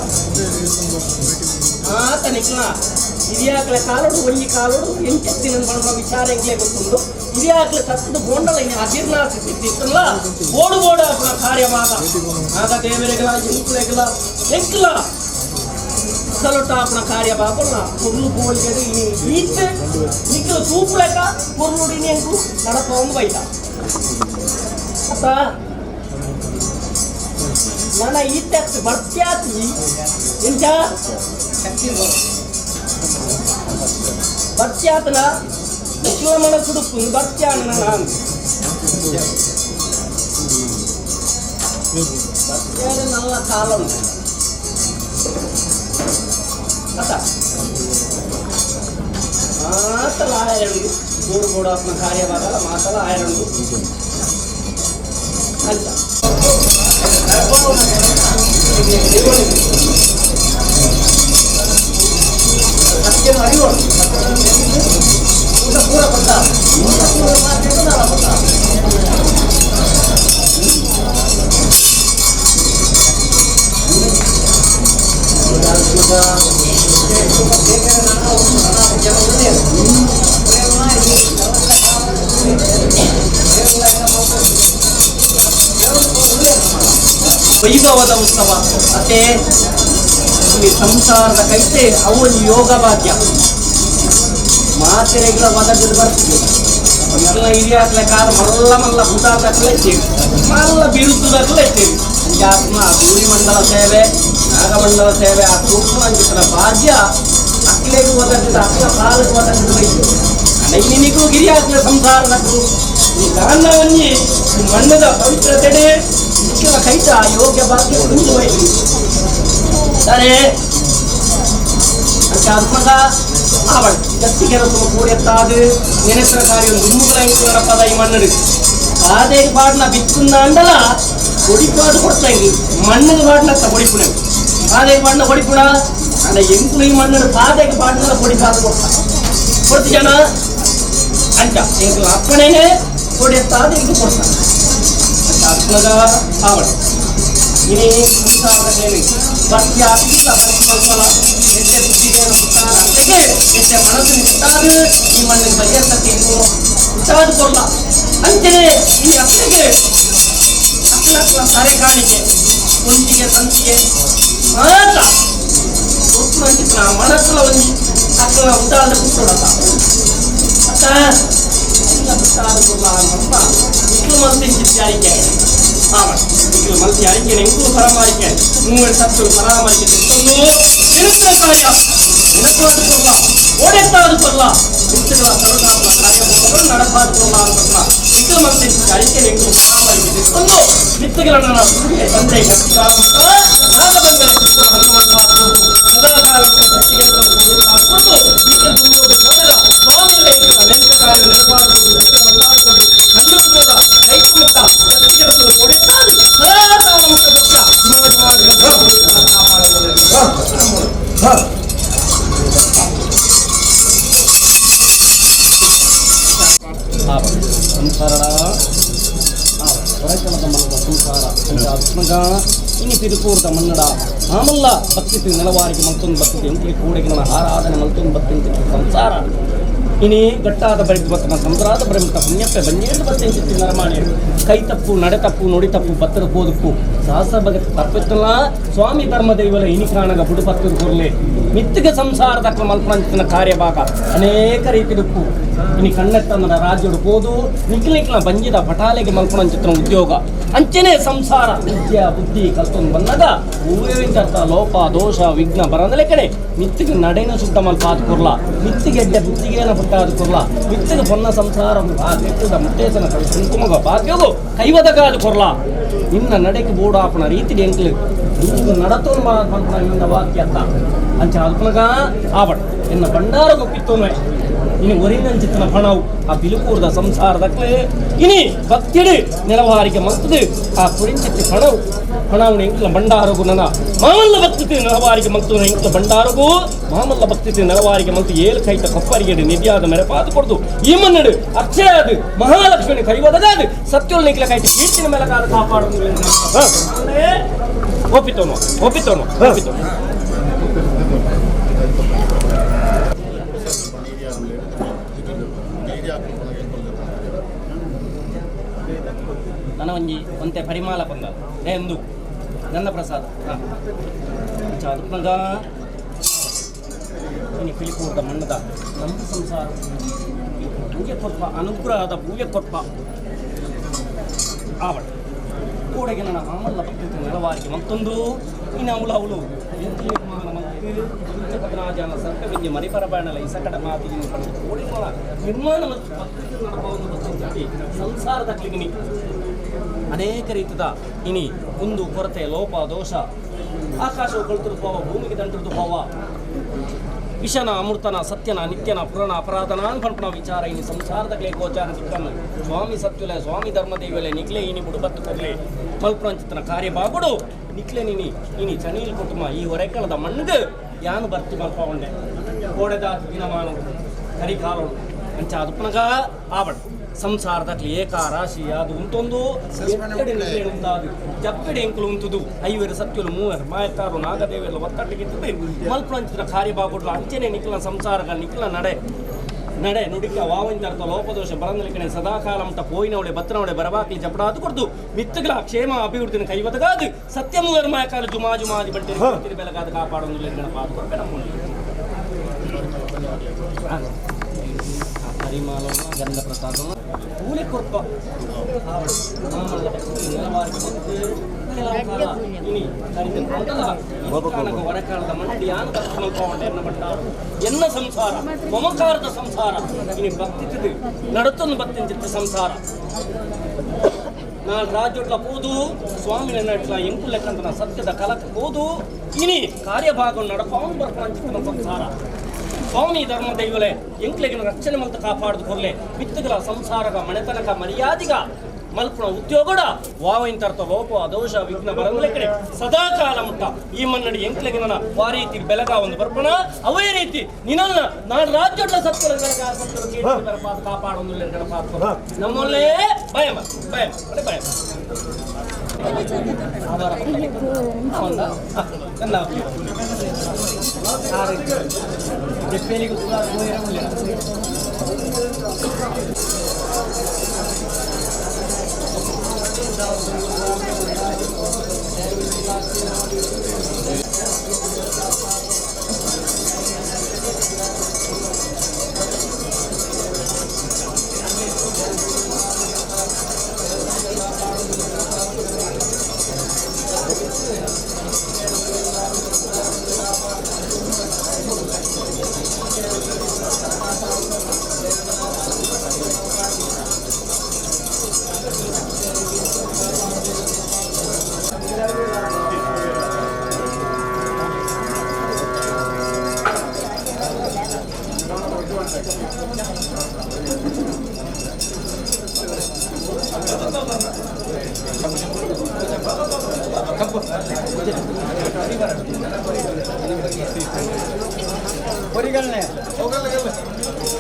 ಆತನಿಕ್ಲ ಹಿರಿಯಾಕ್ಲೆ ಕಾಲೋಡು ಒಂಜಿ ಕಾಲೋಡು ಎಂಕೆತ್ತಿನ ಬಣ್ಣ ವಿಚಾರ ಎಂಗ್ಲೇ ಗೊತ್ತುಂಡು ಹಿರಿಯಾಕ್ಲೆ ತತ್ತದು ಬೋಂಡಲ ಇನ್ನು ಅಜೀರ್ಣಾಸ ಸಿದ್ಧಿತ್ತಲ್ಲ ಓಡು ಓಡ ಅಪ್ಪನ ಕಾರ್ಯವಾದ ಆಗ ದೇವರಿಗಲ ಎಂಕ್ಲೆಗಲ ಎಂಕ್ಲ ಸಲೊಟ್ಟ ಅಪ್ಪನ ಕಾರ್ಯ ಬಾಪಲ್ಲ ಪೊರ್ಲು ಬೋಲ್ಗೆಡು ಇನಿ ಈತೆ ನಿಕ್ಲು ತೂಪುಳೆಕ ಪೊರ್ಲುಡಿ ಎಂಕು ನಡಪವಂದು ಬೈತ ಅತ್ತ ನನ್ನ ಈತೆ ಬರ್ತ್ಯಾತಿ ಎಂಚ ಬರ್ತ್ಯಾತನ ನಿಕ್ಲ ಮನಸುಡುಕು ಬರ್ತ್ಯಾನ ನಾನು ಬರ್ತ್ಯಾದ ನಲ್ಲ ಕಾಲ ಉಂಟು ಅತ್ತ ಮಾತಲ ಆಯರಂಡು ಮೂರು ಮೂಡು ಅಪ್ಪನ ಕಾರ್ಯವಾಗಲ್ಲ ಮಾತಲ ಆಯರಂಡು ಅಂತ ಸತ್ಯನ ಅರಿಯೋಣ ಪೂರ ಪಟ್ಟ ವೈಭವದ ಉತ್ಸವ ಮತ್ತೆ ಇಲ್ಲಿ ಸಂಸಾರದ ಕೈತೆ ಅವನು ಯೋಗ ಭಾಗ್ಯ ಮಾತೆರೆಗಳ ಒದಗದು ಬರ್ತೀವಿ ಎಲ್ಲ ಹಿರಿಯಾಕ್ಲೆ ಕಾಲ ಮಲ್ಲ ಹುಟಾಕ್ಲೆ ಇದ್ದೇವೆ ಮಲ್ಲ ಬಿರುದುದಾಗಲೇ ಇದ್ದೇವೆ ಜಾತ್ಮ ಗೂಳಿ ಮಂಡಲ ಸೇವೆ ನಾಗಮಂಡಲ ಸೇವೆ ಆ ಕೂರ್ಪು ಅಂಜಿತರ ಭಾಗ್ಯ ಅಕ್ಲೆಗೂ ಒದಗದ ಅಕ್ಲ ಕಾಲಕ್ಕೆ ಒದಗದು ಬೈತು ನಿನಗೂ ಹಿರಿಯಾಕ್ಲೆ ಸಂಸಾರದಕ್ಕೂ ಈ ಗಾನ್ನವನ್ನಿ ಮಣ್ಣದ ಪವಿತ್ರತೆಡೆ ಇಕ್ಕಿನ ಕೈತ ಯೋಗ್ಯ ಭಾಗ್ಯ ಉಂಟು ಬೈತು ಸರಿ ಅಂತ ಅದ್ಮಗ ಆವಡ್ ಗತ್ತಿಗೆ ಕೂಡೆತ್ತಾದು ನೆನೆಸರ ಕಾರ್ಯ ದುಮ್ಮುಗಳ ಇಂಕುಲರ ಪದ ಈ ಮಣ್ಣು ಪಾದೆಗೆ ಪಾಡ್ನ ಬಿತ್ತುನ್ನ ಅಂಡಲ ಒಡಿಪಾಡು ಕೊಡ್ತಾ ಇದ್ವಿ ಮಣ್ಣಿಗೆ ಪಾಡ್ನತ್ತ ಹೊಡಿಪುಣೆ ಪಾದೆಗೆ ಪಾಡ್ನ ಹೊಡಿಪುಣ ಅಂಡ ಎಂಕುಲು ಈ ಮಣ್ಣು ಪಾದೆಗೆ ಪಾಡ್ನ ಹೊಡಿಪಾದು ಕೊಡ್ತಿ ಜನ ಅಂಟ ಎಂಕುಲು ಅಪ್ಪಣೆಗೆ ಕೊಡೆತ್ತಾದು ಇಂಕು ಕೊಡ್ತಾನೆ ಅಂತ ಅದ್ಮಗ ಆವಡ್ ಇನಿ ಸಂಸಾರದಲ್ಲಿ ಭಕ್ತಿ ಆಗಿಲ್ಲ ಭಕ್ತಿ ಮಕ್ಕಳ ಎಷ್ಟೇ ಬುದ್ಧಿಗೆ ಅಂತೆಗೆ ಎಷ್ಟೇ ಮನಸ್ಸಿನ ಇಟ್ಟಾದ ಈ ಮಣ್ಣಿನ ಬಗೆಹರಿಸಕ್ಕೆ ಇಟ್ಟಾದ ಕೊಲ್ಲ ಅಂತೆಯೇ ಈ ಅಕ್ಕನಿಗೆ ಅಕ್ಕನ ಸರೆ ಕಾಣಿಕೆ ಒಂದಿಗೆ ಸಂತಿಗೆ ಮಾತ ಒಟ್ಟು ಅಂಚಿನ ಮನಸ್ಸುಲ ಒಂದಿ ಅಕ್ಕನ ಉದಾದ ಕುಟ್ಟೋಡತ್ತ ಅಕ್ಕ ಇಲ್ಲ ಬಿಟ್ಟಾದ ಕೊಲ್ಲ ಅಂತ ಇಕ್ಲು ಮನಸ್ಸಿನ ಜಾರಿಕೆ ಇಕ್ಲು ಮನಸ್ಸು ಜಾರಿಕೆ ಇಂಕೂ ಪರಮಾರಿಕೆ ಮೂವರು ಸತ್ತು ಪರಾಮರಿಕೆ ತೆತ್ತೊಂದು ನಿರುತ್ತ ಕಾರ್ಯ ನೆನಪಾದ ಕೊಲ್ಲ ಓಡೆತ್ತಾದ ಕೊಲ್ಲ ಇಂತಗಳ ಸರಕಾರನ ಕಾರ್ಯ നടപ്പാടുള്ള വിക്രമത്തെ കഴിക്കലേക്ക് ಒಂದು ಮಿತ್ತುಗಳನ್ನ ತಂದೆ ini Pirupur Mannada Amalla Bhakti Nalavari Maltun Bhakti including Aradhana Maltun Bhakti Samsara ini Gata the Bhakti Samsara the Brahma Punyapa Banjir Bhakti Naramani Kaitapu Nadatapu Noditapu Patra Podupu Sasa Bhagat Tapetala Swami Dharma Devala Inikana Pudupatu Kurle Mithika Samsara the Kamalpan Karya Baka Aneka Ritirupu ini ಕಣ್ಣೆತ್ತನ ರಾಜ್ಯಡು ಹೋದು ನಿಖಿಲಿಕ್ಲ ಬಂಜಿದ ಪಟಾಲೆಗೆ ಮಲ್ಪನ ಚಿತ್ರ ಉದ್ಯೋಗ ಅಂಚನೆ ಸಂಸಾರ ವಿದ್ಯಾ ಬುದ್ಧಿ ಕಲ್ತೊಂದು ಬಂದಾಗ ಊರಿನ ಲೋಪ ದೋಷ ವಿಘ್ನ ಬರಂದಲೆ ಕಡೆ ಮಿತ್ತಿಗೆ ನಡೆನ ಶುದ್ಧ ಮಲ್ಪಾದ ಕುರ್ಲ ಮಿತ್ತಿಗೆ ಎಡ್ಡೆ ಬುದ್ಧಿಗೇನ ಪುಟ್ಟಾದ ಕುರ್ಲ ಮಿತ್ತಿಗೆ ಪೊನ್ನ ಸಂಸಾರ ಆ ಕೆಟ್ಟದ ಮುಟ್ಟೇಸನ ಕುಂಕುಮಗ ಭಾಗ್ಯಗು ಕೈವದಗಾದ ಕುರ್ಲ ಇನ್ನ ನಡೆಗೆ ಬೋಡಾಪನ ರೀತಿ ಎಂಕ್ಲು ನಡತೋನ್ ಮಲ್ಪನ ವಾಕ್ಯ ಅಂತ ಅಂಚ ಅಲ್ಪನಗ ಆವಡ್ ಎನ್ನ ಬಂಡಾರ ಗೊಪ್ಪಿತ್ತೋನ್ವೆ ini original ಚಿತ್ರನ ಫಣವು ಆ ಬಿಲುಕೂರದ ಸಂಸಾರದಕ್ಕೆ ಇನಿ ಭಕ್ತಿಯಡೆ ನೆಲವಾರಿಗೆ ಮತ್ತದು ಆ ಕುರಿಂಚಕ್ಕೆ ಫಣವು ಎಂಕಲ ಬಂಡಾರಗು ನನ್ನ ಮಾಮಲ್ಲ ಭಕ್ತಿ ನೆಲವಾರಿಗೆ ಮತ್ತದು ಎಂಕಲ ಬಂಡಾರಗು ಮಾಮಲ್ಲ ಭಕ್ತಿ ನೆಲವಾರಿಗೆ ಮತ್ತು ಏಳು ಕೈತ ಕಪ್ಪರಿಗೆ ನಿಧಿಯಾದ ಮೆರಪಾದು ಕೊಡ್ದು ಈ ಮನ್ನಡು ಅಕ್ಷಯಾದು ಮಹಾಲಕ್ಷ್ಮಿ ಕೈವದಗಾದು ಸತ್ಯೋಲ್ ನಿಖಲ ಕೈತ ಕೀರ್ತಿನ ಮೇಲೆ ಕಾಲ ಕಾಪಾಡೋದು ಒಪ್ಪಿತೋನು ನನ್ನ ಒಂಜಿ ಒಂತೆ ಪರಿಮಾಲ ಬಂದ ಎಂದು ನನ್ನ ಪ್ರಸಾದ ಚಾದುಪಂಗ ಇನಿ ಪಿಲಿಕೂರದ ಮಣ್ಣದ ನಮ್ಮ ಸಂಸಾರ ಪೂಜೆ ಕೊಟ್ಟ ಅನುಗ್ರಹದ ಪೂಜೆ ಕೊಟ್ಟ ಆವಡ ಕೂಡೆಗೆ ನನ್ನ ಆಮಲ್ಲ ಭಕ್ತಿ ನೆಲವಾರಿಗೆ ಮತ್ತೊಂದು ಇನ್ನು ಅವಳು ಪದ್ರಾಜನ ಸರ್ಕವಿದ್ಯೆ ಮರಿಪರಬಾಣಲ ಇಸಕಡ ಮಾತಿಗೆ ನಿರ್ಮಾಣ ಸಂಸಾರದ ಕ್ಲಿಗ್ನಿ ಅನೇಕ ರೀತಿಯ ಇನಿ ಕುಂದು ಕೊರತೆ ಲೋಪ ದೋಷ ಆಕಾಶವು ಕಳ್ತರು ಹೋವ ಭೂಮಿಗೆ ದಂಟದು ಹೋವ ವಿಷನ ಅಮೃತನ ಸತ್ಯನ ನಿತ್ಯನ ಪುರಾಣ ಅಪರಾಧನ ಅನ್ಪಣ ವಿಚಾರ ಇನಿ ಸಂಸಾರದ ಗೋಚಾರ ಸಿಕ್ಕನ್ನು ಸ್ವಾಮಿ ಸತ್ಯುಲೆ ಸ್ವಾಮಿ ಧರ್ಮದೇವಲೆ ನಿಗ್ಲೆ ಇನಿ ಬುಡು ಬತ್ತು ಕೊಡ್ಲೆ ಮಲ್ಪಂಚಿತನ ಕಾರ್ಯ ಬಾಗುಡು ನಿಕ್ಲೆ ಇನಿ ಚನೀಲ್ ಕುಟುಂಬ ಈ ಹೊರೆಕಳದ ಮಣ್ಣಿಗೆ ಯಾನು ಬರ್ತಿ ಮಲ್ಪ ಉಂಡೆ ಕೋಡೆದ ದಿನಮಾನ ಕರಿಕಾಲು ಅಂಚ ಅದುಪನಗ ಆವಡ್ ಸಂಸಾರದಲ್ಲಿ ಏಕ ರಾಶಿ ಅದು ಉಂಟೊಂದು ಉಂಟಾದು ಜಪ್ಪೆಡೆ ಎಂಕಲು ಉಂಟುದು ಐವರು ಸತ್ಯಲು ಮೂವರು ಮಾಯಕಾರು ನಾಗದೇವೆಲ್ಲ ಒತ್ತಟ್ಟಿಗೆ ಮಲ್ಪಂಚಿನ ಕಾರ್ಯಭಾಗುಡ್ಲ ಅಂಚನೆ ನಿಖಿಲ ಸಂಸಾರಗಳ ನಿಖಿಲ ನಡೆ ನುಡಿಕ ವಾವಂಜರ್ತ ಲೋಪದೋಷ ಬರಂದಲಿಕನೆ ಸದಾಕಾಲ ಮಟ್ಟ ಪೋಯಿನವಳೆ ಬತ್ತನವಳೆ ಬರಬಾಕಿ ಜಪಡಾದು ಕೊಡ್ದು ಮಿತ್ತಗಳ ಕ್ಷೇಮ ಅಭಿವೃದ್ಧಿನ ಕೈವದಗಾದು ಸತ್ಯ ಮೂವರು ಮಾಯಕಾಲ ಜುಮಾದಿ ಬಟ್ಟೆ ಬೆಳಗಾದ ಕಾಪಾಡೋದು ಗಣಪಾದ ಕೊಡ್ಬೇಡ ಪರಿಮಾಲ ಗಂಧ ಪ್ರಸಾದ ಕೂಲಿ ಕೊಟ್ಟ ಹೊರಕಾಲದ ಮಂಡಿ ಎನ್ನ ಸಂಸಾರ ಮಮಕಾರದ ಸಂಸಾರ ಇನಿ ಭಕ್ತಿ ನಡತೊಂದು ಭಕ್ತಿ ಸಂಸಾರ ನಾಲ್ ರಾಜ್ಯಟ್ಲ ಕೂದು ಸ್ವಾಮಿನ ನಟ್ಲ ಎಂಕು ಲೆಕ್ಕಂತನ ಸತ್ಯದ ಕಲಕ ಕೂದು ಇನಿ ಕಾರ್ಯಭಾಗ ನಡಪವನು ಬರ್ಕೊಂಡ ಸಂಸಾರ ಸ್ವಾಮಿ ಧರ್ಮ ದೈವಲೆ ಎಂಕ್ಲೆಗಿನ ರಕ್ಷಣೆ ಮಲ್ತ ಕಾಪಾಡುದು ಕೊರ್ಲೆ ಮಿತ್ತಗಳ ಸಂಸಾರಗ ಮನೆತನಕ ಮರ್ಯಾದಿಗ ಮಲ್ಪುಣ ಉದ್ಯೋಗಡ ವಾವಿಂತರ್ಥ ಲೋಪ ದೋಷ ವಿಘ್ನ ಬರಂಗ್ಲೆ ಕಡೆ ಸದಾಕಾಲ ಮುಟ್ಟ ಈ ಮನ್ನಡಿ ಎಂಕ್ಲೆಗಿನ ಆ ರೀತಿ ಬೆಳಗ ಒಂದು ಬರ್ಪಣ ಅವೇ ರೀತಿ ನಿನ್ನ ನಾನು ರಾಜ್ಯದ ಸತ್ಯದ ಕಾಪಾಡೊಂದು ನಮ್ಮಲ್ಲೇ ಭಯ ಭಯ ಜಪ್ಪೇಲಿಗೆ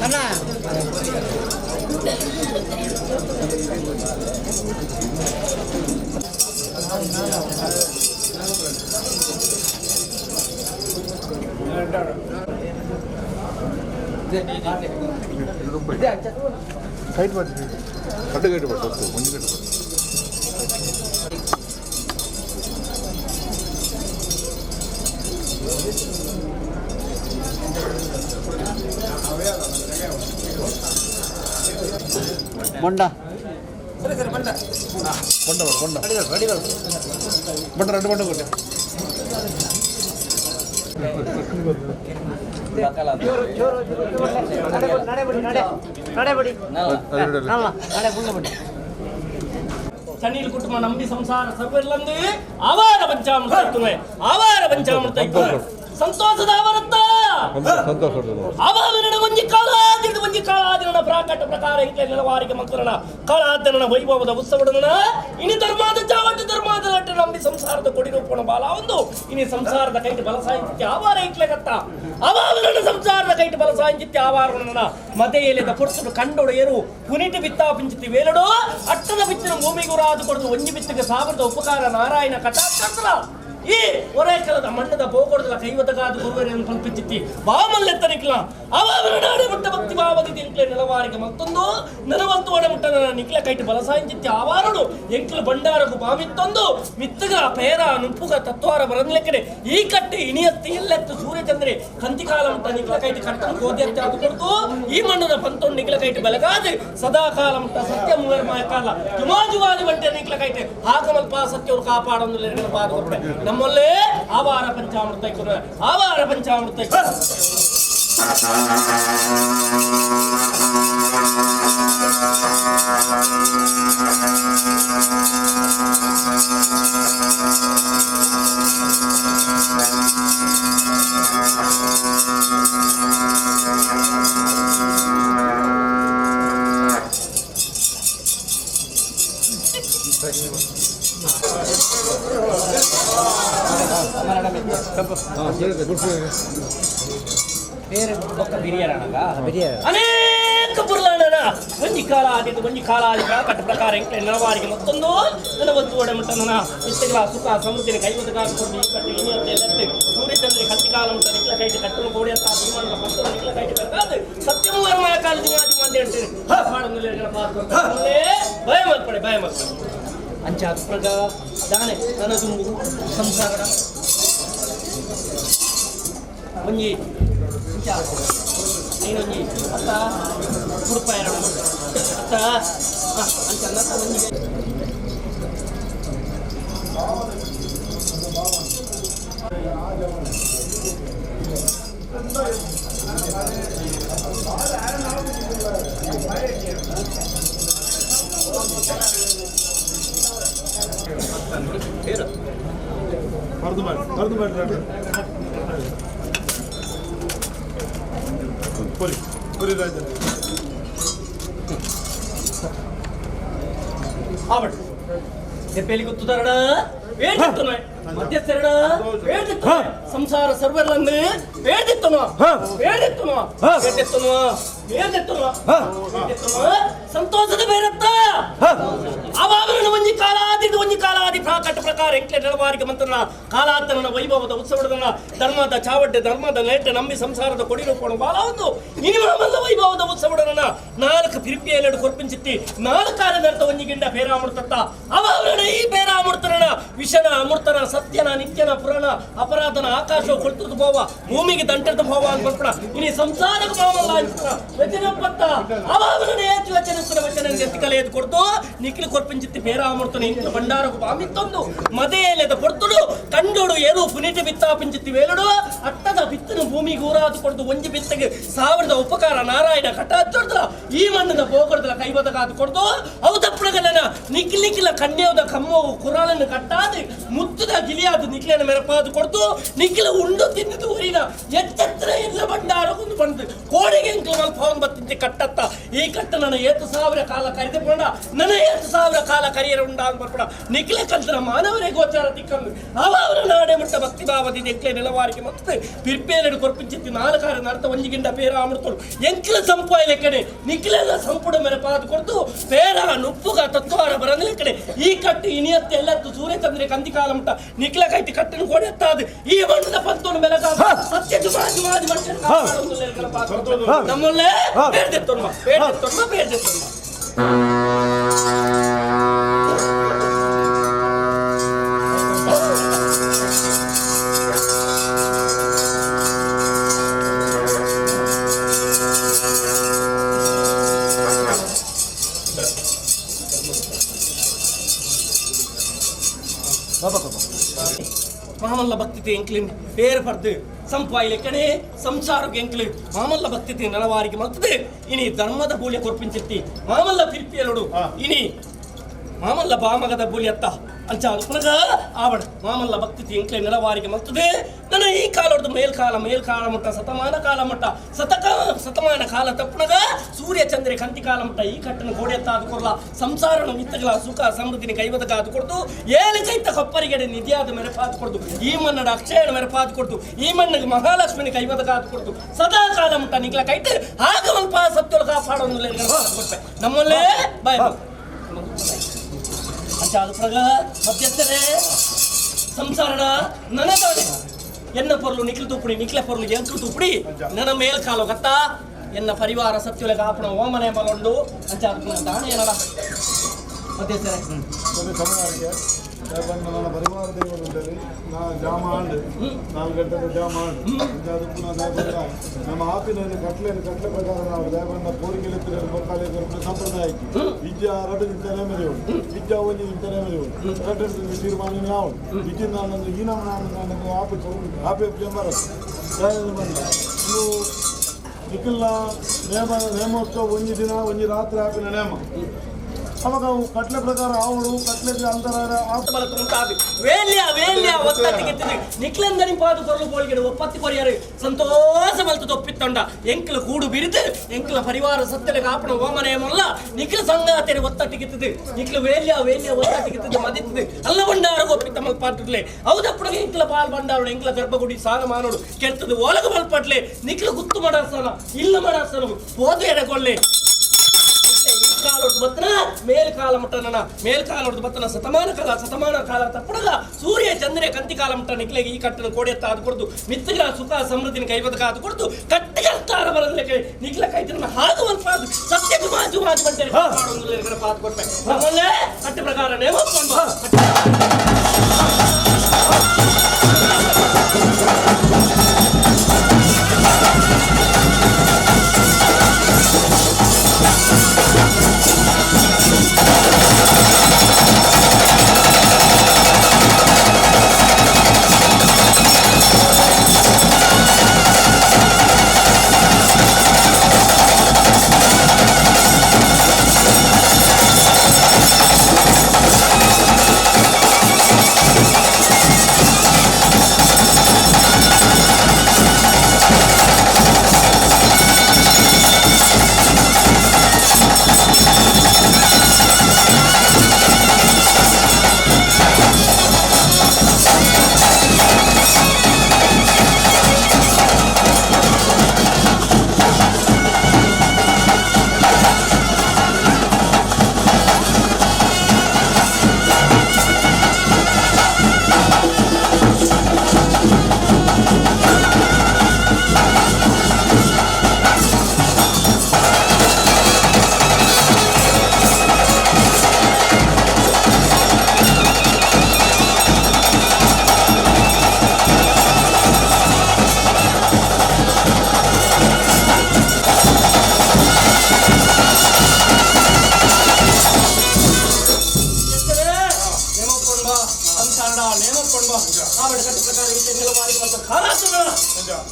ಅಣ್ಣ ಕೈಟ್ ಮಾಡ್ತೀನಿ ಕಡ್ಡು ಗೈಟ್ ಬರ್ತದೆ ಮುಂಜಿ ಗೈಟ್ ಬರ್ತದೆ ಮೊಂಡ ಬಂಡ రెండు ಬಂಡ ಕೊಟ್ಟೆ ಸಣ್ಣಿಲ್ ಕುಟುಂಬ ನಂಬಿ ಸಂಸಾರ ಸರ್ವೆಲ್ಲಂದು ಆವಾರ ಪಂಚಾಮೃತ ಆವಾರ ಪಂಚಾಮೃತ ಸಂತೋಷದ ಅವರತ್ತ ಅವಾವಿನ ಒಂಜಿ ಕಾಲಾದಿನ ಪ್ರಾಕಟ ಪ್ರಕಾರ ಇಂಕ್ಲೆ ನೆಲವಾರಿಗೆ ಮಂತ್ರನ ಕಾಲಾದನ ವೈಭವದ ಉತ್ಸವಡನ ಇನಿ ಧರ್ಮಾದ ಚಾವಟ ಧರ್ಮಾದ ಲಟ್ಟ ನಂಬಿ ಸಂಸಾರದ ಕೊಡಿರೂಪಣ ಬಾಲ ಒಂದು ಇನಿ ಸಂಸಾರದ ಕೈಟ್ ಬಲ ಸಾಹಿತ್ಯ ಆವಾರ ಇಂಕ್ಲೆ ಕತ್ತ ಅವಾವಿನ ಸಂಸಾರದ ಕೈಟ್ ಬಲ ಸಾಹಿತ್ಯ ಆವಾರನ ಮದೆಯಲೆದ ಪುರುಷರು ಕಂಡೊಡೆಯರು ಪುನಿಟ ಬಿತ್ತಾಪಿಂಚಿತಿ ವೇಲಡೋ ಅಟ್ಟದ ಬಿತ್ತಿನ ಭೂಮಿಗುರಾದು ಕೊಡದು ಒಂಜಿ ಬಿತ್ತಿಗೆ ಸಾವಿರದ ಉಪಕಾರ ನಾರಾಯಣ ಕಟಾಕ್ಷರ ಈ ಒರೇಕಲದ ಮಣ್ಣದ ಬೋಗೊಡದ ಕೈವತಗಾದ ಗುರುವರೆಯನ್ನು ಕಲ್ಪಿಸಿತ್ತಿ ಬಾಮಲ್ಲೆತ್ತನಿಕ್ಲ ಅವರ ನಾಡೆ ಮುಟ್ಟ ಭಕ್ತಿ ಭಾವದಿ ಎಂಕ್ಲೆ ನೆಲವಾರಿಗೆ ಮತ್ತೊಂದು ನೆಲವಂತು ಒಡೆ ಮುಟ್ಟ ನಿಕ್ಲ ಕೈಟ್ ಬಲಸಾಯಿಂಚಿತ್ತಿ ಆವಾರಡು ಎಂಕ್ಲು ಬಂಡಾರಗು ಬಾಮಿತ್ತೊಂದು ಮಿತ್ತಗ ಪೇರ ನುಪ್ಪುಗ ತತ್ವಾರ ಬರನ್ಲೆಕ್ಕಡೆ ಈ ಕಟ್ಟಿ ಇಣಿಯತ್ತಿ ಇಲ್ಲೆತ್ತು ಸೂರ್ಯಚಂದ್ರಿ ಕಂತಿಕಾಲ ಮುಟ್ಟ ನಿಕ್ಲ ಕೈಟ್ ಕಟ್ಟಲು ಕೋದ್ಯತ್ತೆ ಅದು ಕೊಡ್ತು ಈ ಮಣ್ಣದ ಪಂತೊಂಡು ನಿಕ್ಲ ಕೈಟ್ ಬೆಳಗಾದೆ ಸದಾ ಕಾಲ ಮುಟ್ಟ ಸತ್ಯ ಮೂವರ್ಮಾಯ ಕಾಲ ಜುಮಾಜುವಾದಿ ಬಂಟೆ ನಿಕ್ಲ ಕೈಟ್ ಹಾಕಮಲ್ಪ ಸತ್ಯವರು ಕಾಪಾಡೊಂದು ನೆನಪಾದ ಕೊಟ್ಟೆ ನಮ್ಮಲ್ಲೇ ಆವಾರ ಪಂಚಾಮೃತ ಆವಾರ ಪಂಚಾಮೃತ ಅನೇಕ ಪುರ್ಲಾಡನ ಒಂಜಿ ಕಾಲ ಆದಿದ್ದು ಒಂಜಿ ಕಾಲ ಆದಿದ್ದ ಕಟ್ಟ ಪ್ರಕಾರ ಎಂಕ್ಲೆ ನೆಲವಾರಿಗೆ ಮತ್ತೊಂದು ನೆಲವತ್ತು ಒಡೆ ಮುಟ್ಟನ ಇಷ್ಟಗಳ ಸುಖ ಸಮೃದ್ಧಿನ ಕೈವತಗಾರ ಕೊಟ್ಟು ಈ ಕಟ್ಟು ಇನಿಯಂತೆ ಎಲ್ಲತ್ತೆ ಸೂರ್ಯಚಂದ್ರಿ ಕತ್ತಿ ಕಾಲ ಮುಟ್ಟ ನಿಕ್ಲ ಕೈಟ್ ಕಟ್ಟಲು ಕೋಡಿ ಅಂತ ಭೀಮಣ್ಣ ಪಂತನ ನಿಕ್ಲ ಕೈಟ್ ಬೇಕಾದ ಸತ್ಯಮೂರ್ಮಯ ಕಾಲ ದಿಮಾದಿ ಮಂದಿ ಹೇಳ್ತೀರಿ ಭಯ ಮಲ್ಪಡೆ ಅಂಚ ಪ್ರಗ ದಾನೆ ನನದುಂಬು ಸಂಸಾರ ಒಂಜಿ ನೀನೊಂಜಿ ಅತ್ತ ಉಡುಪ ಎರಡು ಅತ್ತ ಅಂಚ ಅನ್ನತ್ತ ಒಂಜಿ ಪುರಿ ರಾಜ ಆವಟ್ ಎಪ್ಪೆಲಿ ಗೊತ್ತುದಾರಡ ಬೇಡಿತ್ತನ ಮಧ್ಯಸ್ಥರಡ ಬೇಡಿತ್ತ ಸಂಸಾರ ಸರ್ವರ್ಲಂದು ಬೇಡಿತ್ತನ ಸಂತೋಷದ ಬೇರತ್ತ ಅವಾಗನ ಒಂಜಿ ಕಾಲಾದಿ ಪ್ರಾಕಟ ಪ್ರಕಾರ ಎಂಕ್ಲೆ ನೆಲವಾರಿಗೆ ಮಂತ್ರನ ಕಾಲಾತನ ವೈಭವದ ಉತ್ಸವದ ಧರ್ಮದ ಚಾವಡ್ಡೆ ಧರ್ಮದ ನೆಟ್ಟ ನಂಬಿ ಸಂಸಾರದ ಕೊಡಿರೂಪಣ ಬಾಲ ಒಂದು ಇನಿಮಲ್ಲ ವೈಭವದ ಉತ್ಸವಡನ ನಾಲ್ಕು ಪಿರಿಪಿಯಲ್ಲೆಡು ಕೊರ್ಪಿಂಚಿತ್ತಿ ನಾಲ್ಕಾಲ ನರ್ತ ಒಂಜಿ ಗಿಂಡ ಬೇರಾಮೃತತ್ತ ಅವಾಗನ ಈ ಬೇರಾಮೃತನ ವಿಷನ ಅಮೃತನ ಸತ್ಯನ ನಿತ್ಯನ ಪುರಾಣ ಅಪರಾಧನ ಆಕಾಶ ಕೊಳ್ತದ ಹೋವ ಭೂಮಿಗೆ ದಂಟದ ಹೋವ ಅನ್ಕೊಳ್ಪಡ ಇನಿ ಸಂಸಾರಕ್ಕೆ ಮಾಮಲ್ಲ ವಚನ ಪತ್ತ ಅವಾಗನ ಹೆಚ್ಚು ವಚನ ಎತ್ತಿಕಲೆ ಎದ್ದು ಕೊಡ್ತು ನಿಖಿಲ್ ಕೊರ್ಪಿಂಚಿತ್ತಿ ಬೇರಾಮೃತನ ಇಂಟ್ಲು ಬಂಡಾರಕು ಬಾಮಿತ್ತೊಂದು ಮದೆಯಲೆದ ಪೊರ್ತುಡು ಕಂಡೋಡು ಏರು ಪುನೀಟ ಬಿತ್ತಾಪಿಂಚಿತ್ತಿ ವೇಲುಡು ಅಟ್ಟದ ಬಿತ್ತನ ಭೂಮಿಗೆ ಊರಾದು ಕೊಡ್ದು ಒಂಜಿ ಬಿತ್ತಗೆ ಸಾವಿರದ ಉಪಕಾರ ನಾರಾಯಣ ಕಟ ಹಚ್ಚೋಡ್ದಲ್ಲ ಈ ಮಣ್ಣದ ಹೋಗೋಡ್ದಲ್ಲ ಕೈ ಬದಕಾದು ಕೊಡ್ದು ಅವು ತಪ್ಪಣಗಳನ್ನ ನಿಕ್ಲಿಕ್ಕಿಲ್ಲ ಕಣ್ಣೆಯದ ಕಮ್ಮವು ಕುರಾಳನ್ನು ಕಟ್ಟಾದು ಮುತ್ತದ ಗಿಲಿಯಾದು ನಿಕ್ಲಿನ ಮೆರಪಾದು ಕೊಡ್ತು ನಿಕ್ಲ ಉಂಡು ತಿಂದಿದ್ದು ಊರಿನ ಎಚ್ಚೆತ್ತರ ಎಲ್ಲ ಬಂಡಾರಗೊಂದು ಬಂದು ಕೋಡಿಗೆ ಎಂಕ್ಲು ಮಲ್ಪ ಹೋಗಿ ಬತ್ತಿದ್ದೆ ಕಟ್ಟತ್ತ ಈ ಕಟ್ಟ ನನ್ನ 7,000 ಕಾಲ ಕರೆದುಕೊಂಡ ನನ್ನ 7,000 ಕಾಲ ಕರಿಯರ ಉಂಡ ಅಂತ ಬರ್ಕೊಡ ನಿಕ್ಲೆ ಕಂತರ ಮಾನವರೇ ಗೋಚಾರ ತಿಕ್ಕಂದು ಅವರ ನಾಡೆ ಮಟ್ಟ ಭಕ್ತಿ ಭಾವದಿ ನಿಕ್ಲೆ ನೆಲವಾರಿಗೆ ಮತ್ತೆ ಪಿರ್ಪೇರೆಡು ಕೊರ್ಪಿಂಚಿತ್ತಿ 4 ನರ್ತ ಒಂಜಿಗಿಂಡ ಪೇರ ಅಮೃತೋಡು ಎಂಕ್ಲ ಸಂಪಾಯಿಲೆ ಕಡೆ ನಿಕ್ಲೆಲ್ಲ ಸಂಪುಡ ಮೇಲೆ ಪಾದು ಕೊಡ್ತು ಪೇರ ನುಪ್ಪುಗ ತತ್ವಾರ ಬರಂದ್ರೆ ಕಡೆ ಈ ಕಟ್ಟು ಇನಿಯತ್ತೆ ಎಲ್ಲತ್ತು ಸೂರ್ಯ ಚಂದ್ರೆ ಕಂದಿ ಕಾಲ ಮುಟ್ಟ ನಿಕ್ಲ ಕೈತಿ ಕಟ್ಟನ್ನು ಕೊಡೆತ್ತಾದ ಈ ಬಣ್ಣದ ಪಂತೋನು ಬೆಳಗ ಸತ್ಯ ಜುಮಾಜಿ ನಮ್ಮಲ್ಲೇ ಬೇಡ್ದೆತ್ತೊಮ್ಮ ಮಾಮಲ್ಲ ಭಕ್ತಿ ಎಂಕ್ಲಿನ್ ಬೇರೆ ಪರ್ದು ಸಂಪಾಯಿಲೆ ಕಡೆ ಸಂಸಾರಕ್ಕೆ ಎಂಕ್ಲು ಮಾಮಲ್ಲ ಭಕ್ತಿ ನಲವಾರಿಗೆ ಮಲ್ತದೆ ಇನಿ ಧರ್ಮದ ಬೂಲೆ ಕೊರ್ಪಿಂಚಿತ್ತಿ ಮಾಮಲ್ಲ ತಿರ್ಪಿಯಲೋಡು ಇನಿ ಮಾಮಲ್ಲ ಬಾಮಗದ ಬೂಲಿ ಅತ್ತ ಅಂಚ ಪುನಗ ಆವಡ ಮಾಮಲ್ಲ ಭಕ್ತಿ ಎಂಕ್ಲೆ ನೆಲವಾರಿಗೆ ಮಲ್ತದೆ ನನ್ನ ಈ ಕಾಲದ ಮೇಲ್ಕಾಲ ಮಟ್ಟ ಶತಮಾನ ಕಾಲ ತಪ್ಪುನಗ ಸೂರ್ಯ ಚಂದ್ರೆ ಕಂತಿ ಕಾಲ ಮಟ್ಟ ಈ ಕಟ್ಟನ ಗೋಡೆತ್ತ ಅದು ಕೊಡ್ಲ ಸಂಸಾರನ ಮಿತ್ತಗಳ ಸುಖ ಸಮೃದ್ಧಿನ ಕೈವದಕ ಅದು ಕೊಡ್ತು ಏಳು ಕೈತ ಕೊಪ್ಪರಿಗೆಡೆ ನಿಧಿಯಾದ ಮೆರಪಾದು ಕೊಡ್ತು ಈ ಮಣ್ಣದ ಅಕ್ಷಯನ ಮೆರಪಾದು ಕೊಡ್ತು ಈ ಮಣ್ಣಿಗೆ ಮಹಾಲಕ್ಷ್ಮಿನ ಕೈವದಕ ಅದು ಕೊಡ್ತು ಸದಾ ಕಾಲ ಮಟ್ಟ ನಿಗ್ಲ ಕೈತೆ ಆಗ ಸ್ವಲ್ಪ ಸತ್ಯೊಳ ಕಾಪಾಡೋದು ಕೊಡ್ತೆ ನಮ್ಮಲ್ಲೇ ಬಾಯ್ ಅಂಚ ಅದು ಪ್ರಗ ಮಧ್ಯಸ್ಥರೇ ಸಂಸಾರಡ ನನಗಾಡೆ ಎನ್ನ ಪೊರ್ಲು ನಿಖಿಲ್ ತುಪ್ಪಡಿ ನಿಖಿಲ ಪೊರ್ಲು ಎಂಕ್ಲು ತುಪ್ಪಡಿ ನನ್ನ ಮೇಲ್ ಕಾಲು ಗತ್ತ ಎನ್ನ ಪರಿವಾರ ಸತ್ಯುಲೆಗ ಆಪಣ ಓಮನೆ ಮಗೊಂಡು ಅಂಚ ಅದು ದಾಣೆ ಏನಲ್ಲ ಮಧ್ಯಸ್ಥರೇ ನನ್ನ ಪರಿವಾರ ದೇವರು ನಾ ಜಾಮ ಆಂಡು 4 ಗಂಟೆ ಜಾಮ ಆಂಡು ಅದು ಪುನಃ ನಮ್ಮ ಆಪಿನಲ್ಲಿ ಕಟ್ಲೆ ಪ್ರಕಾರ ನಾವು ದೇವರನ್ನ ಕೋರಿಕೆಲೆ ಬೊಕ್ಕಾಲೆ ಸಂಪ್ರದಾಯ ವಿದ್ಯಾ ರಟ್ಟು ನಿಂತನೇ ಮೆರೆಯುವುದು ವಿದ್ಯಾ ಒಂಜಿ ನಿಂತನೇ ಮೆರೆಯುವುದು ರಟ್ಟು ತೀರ್ಮಾನ ನಾವು ವಿದ್ಯೆ ನಾನು ಈ ನಮ್ಮ ಆಪಿ ಜಂಬರ ಬಂದ ಇನ್ನು ನಿಖಿಲ್ನ ನೇಮೋತ್ಸವ ಒಂಜಿ ದಿನ ಒಂಜಿ ರಾತ್ರಿ ಆಪಿನ ನೇಮ ಅವಾಗ ಕಟ್ಲೆ ಪ್ರಕಾರ ಅವಳು ಕಟ್ಲೆಗೆ ಅಂತರ ವೇಲ್ಯ ಒತ್ತಟ್ಟಿಗೆ ನಿಕ್ಲೆಂದನಿ ಪಾದು ಕೊರಲು ಬೋಳಿಗೆ ಒಪ್ಪತ್ತಿ ಕೊರಿಯರು ಸಂತೋಷ ಮಲ್ತು ತೊಪ್ಪಿತ್ತೊಂಡ ಎಂಕ್ಲ ಕೂಡು ಬಿರಿದು ಎಂಕ್ಲ ಪರಿವಾರ ಸತ್ಯಲೆ ಕಾಪಣ ಓಮನೆ ಮೊಲ್ಲ ನಿಕ್ಲ ಸಂಗಾತಿನ ಒತ್ತಟ್ಟಿಗಿತ್ತದೆ ನಿಕ್ಲ ವೇಲ್ಯ ಒತ್ತಟ್ಟಿಗಿತ್ತದೆ ಮದಿತ್ತದೆ ಅಲ್ಲ ಬಂಡಾರ ಒಪ್ಪಿತ್ತ ಮಲ್ಪಾಟ್ಲೆ ಹೌದಪ್ಪಣ ಎಂಕ್ಲ ಪಾಲ್ ಬಂಡಾರು ಎಂಕ್ಲ ಗರ್ಭಗುಡಿ ಸಾಲ ಮಾನೋಡು ಕೆಡ್ತದೆ ಒಳಗ ಮಲ್ಪಟ್ಲೆ ನಿಕ್ಲ ಗುತ್ತು ಮಾಡಾಸನ ಇಲ್ಲ ಮಾಡಾಸನ ಹೋದು ಎಡಗೊಳ್ಳೆ ಮೇಲ್ಕಾಲ ಬತ್ತನ ಶತಮಾನ ಕಾಲ ತಪ್ಪಡಲ್ಲ ಸೂರ್ಯ ಚಂದ್ರೆ ಕಂತಿ ಕಾಲ ಮಟ್ಟ ನಿಕ್ಲೆಗೆ ಈ ಕಟ್ಟನ ಕೋಡೆತ್ತ ಅದು ಕೊಡ್ತು ಮಿತ್ತಗಳ ಸುಖ ಸಮೃದ್ಧಿನ ಕೈವದಕ ಅದು ಕೊಡ್ತು ಕಟ್ಟಿಗಂತಾರ ಬರಲಿಕ್ಕೆ ನಿಕ್ಲ ಕೈತನ ಹಾಗುವಂತ ಸತ್ಯ ಜುಮಾಜು ಬಂಟೆ ಪಾತ್ ಕೊಟ್ಟೆ ನಮ್ಮಲ್ಲೇ ಕಟ್ಟ ಪ್ರಕಾರ ನೇಮಕೊಂಡು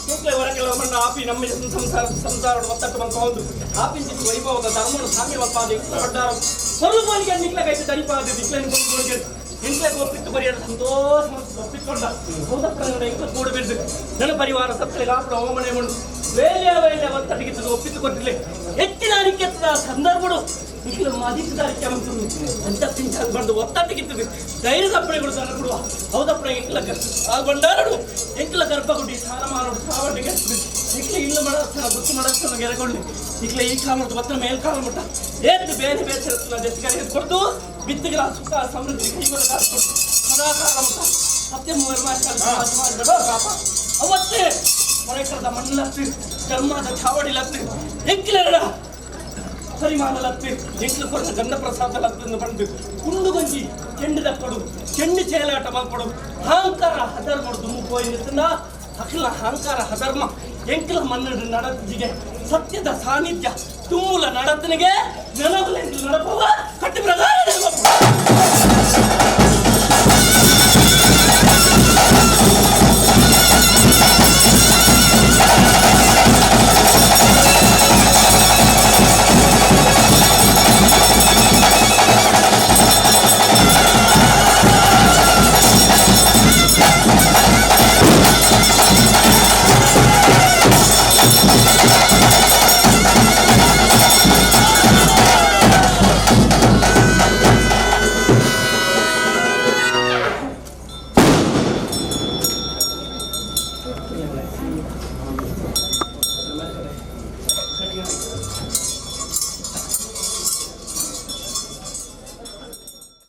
ಮಕ್ಕಳ ಹೊರಗೆಲ್ಲ ಮಣ್ಣ ಆಪಿ ನಮ್ಮ ಸಂಸಾರ ಒತ್ತಟ್ಟು ಬಂದು ಆಪಿನ ವೈಭವದ ಧರ್ಮವನ್ನು ಸಾಮ್ಯ ಒಪ್ಪಾದ ಇಷ್ಟಪಟ್ಟಾರ ಸ್ವರೂಪನಿಗೆ ನಿಕ್ಲಗೈತೆ ತರಿಪಾದ ದಿಕ್ಲನ್ನು ಕೊಂಡ್ಕೊಂಡು ಇಂಟ್ಲಕ್ಕೆ ಒಪ್ಪಿಟ್ಟು ಬರೆಯಲು ಸಂತೋಷ ಒಪ್ಪಿಕೊಂಡ ಹೌದಪ್ಪ ಇಂಟ್ಲ ಕೂಡಬಿದ್ದು ನನ್ನ ಪರಿವಾರ ಸತ್ತಲಿಗೆ ಆಪಡ ಹೋಮನೆ ಮಾಡು ವೇಳೆ ಒತ್ತಟ್ಟಿಗೆ ಒಪ್ಪಿಟ್ಟು ಕೊಟ್ಟಿಲ್ಲ ಹೆಚ್ಚಿನ ಅನಿಕೆತ್ತದ ಸಂದರ್ಭಗಳು ಇಕ್ಲ ಮದಿಸಿದಾರಿಕೆ ಅಂತ ಪಿಂಚಾಗ ಬಂದು ಒತ್ತಟ್ಟಿಗಿತ್ತದೆ ಧೈರ್ಯ ತಪ್ಪಣೆಗಳು ದನ ಕೊಡುವ ಹೌದಪ್ಪಣ ಎಂಕ್ಲಕ್ಕ ಆ ಬಂಡಾರಡು ಎಂಕ್ಲ ಗರ್ಭಗುಡಿ ಸ್ನಾನ ಮಾಡೋದು ಸಾವಟ್ಟಿಗೆ ಇಕ್ಲ ಇಲ್ಲ ಮಾಡಸ್ತಾನ ಗುತ್ತು ಮಾಡಸ್ತಾನ ಗೆರೆಕೊಂಡು ಇಕ್ಲ ಈ ಕಾಲ ಮುಟ್ಟ ಮತ್ತೆ ಮೇಲ್ ಕಾಲ ಮುಟ್ಟ ಏತ್ತು ಬೇರೆ ಬೇರೆ ದೇಶಗಾರಿಗೆ ಕೊಡ್ತು ಬಿತ್ತಿಗಳ ಸುಖ ಸಮೃದ್ಧಿ ಕೈಗೊಳ್ಳ ಕಾಲ ಕೊಡ್ತು ಸದಾ ಕಾಲ ಮುಟ್ಟ ಸತ್ಯ ಮೂರು ಪಾಪ ಅವತ್ತೇ ಮನೆಕರದ ಮಣ್ಣಲತ್ತಿ ಚರ್ಮದ ಚಾವಡಿಲತ್ತಿ ಎಂಕ್ಲರ ಪರಿಮಾಣಲತ್ತಿ ಎಂಕ್ಲು ಕೊಟ್ಟ ಗಂಧ ಪ್ರಸಾದಲತ್ತನ್ನು ಬಂದು ಕುಂಡು ಗಂಜಿ ಚೆಂಡಿದ ಕೊಡು ಚೆಂಡು ಚೇಲಾಟ ಮಾಡ್ಕೊಡು ಅಹಂಕಾರ ಹದರ್ಮ ದುಮ್ಮುಕೋಯಿನ ಅಖಿಲ ಅಹಂಕಾರ ಹಧರ್ಮ ಎಂಕ್ಲ ಮನ್ನಡ ನಡತಿಗೆ ಸತ್ಯದ ಸಾನ್ನಿಧ್ಯ ತುಮ್ಮುಲ ನಡತನಿಗೆ ನೆನಗುಲೆಂದು ನಡಪವ ಕಟ್ಟಿ ಪ್ರಕಾರ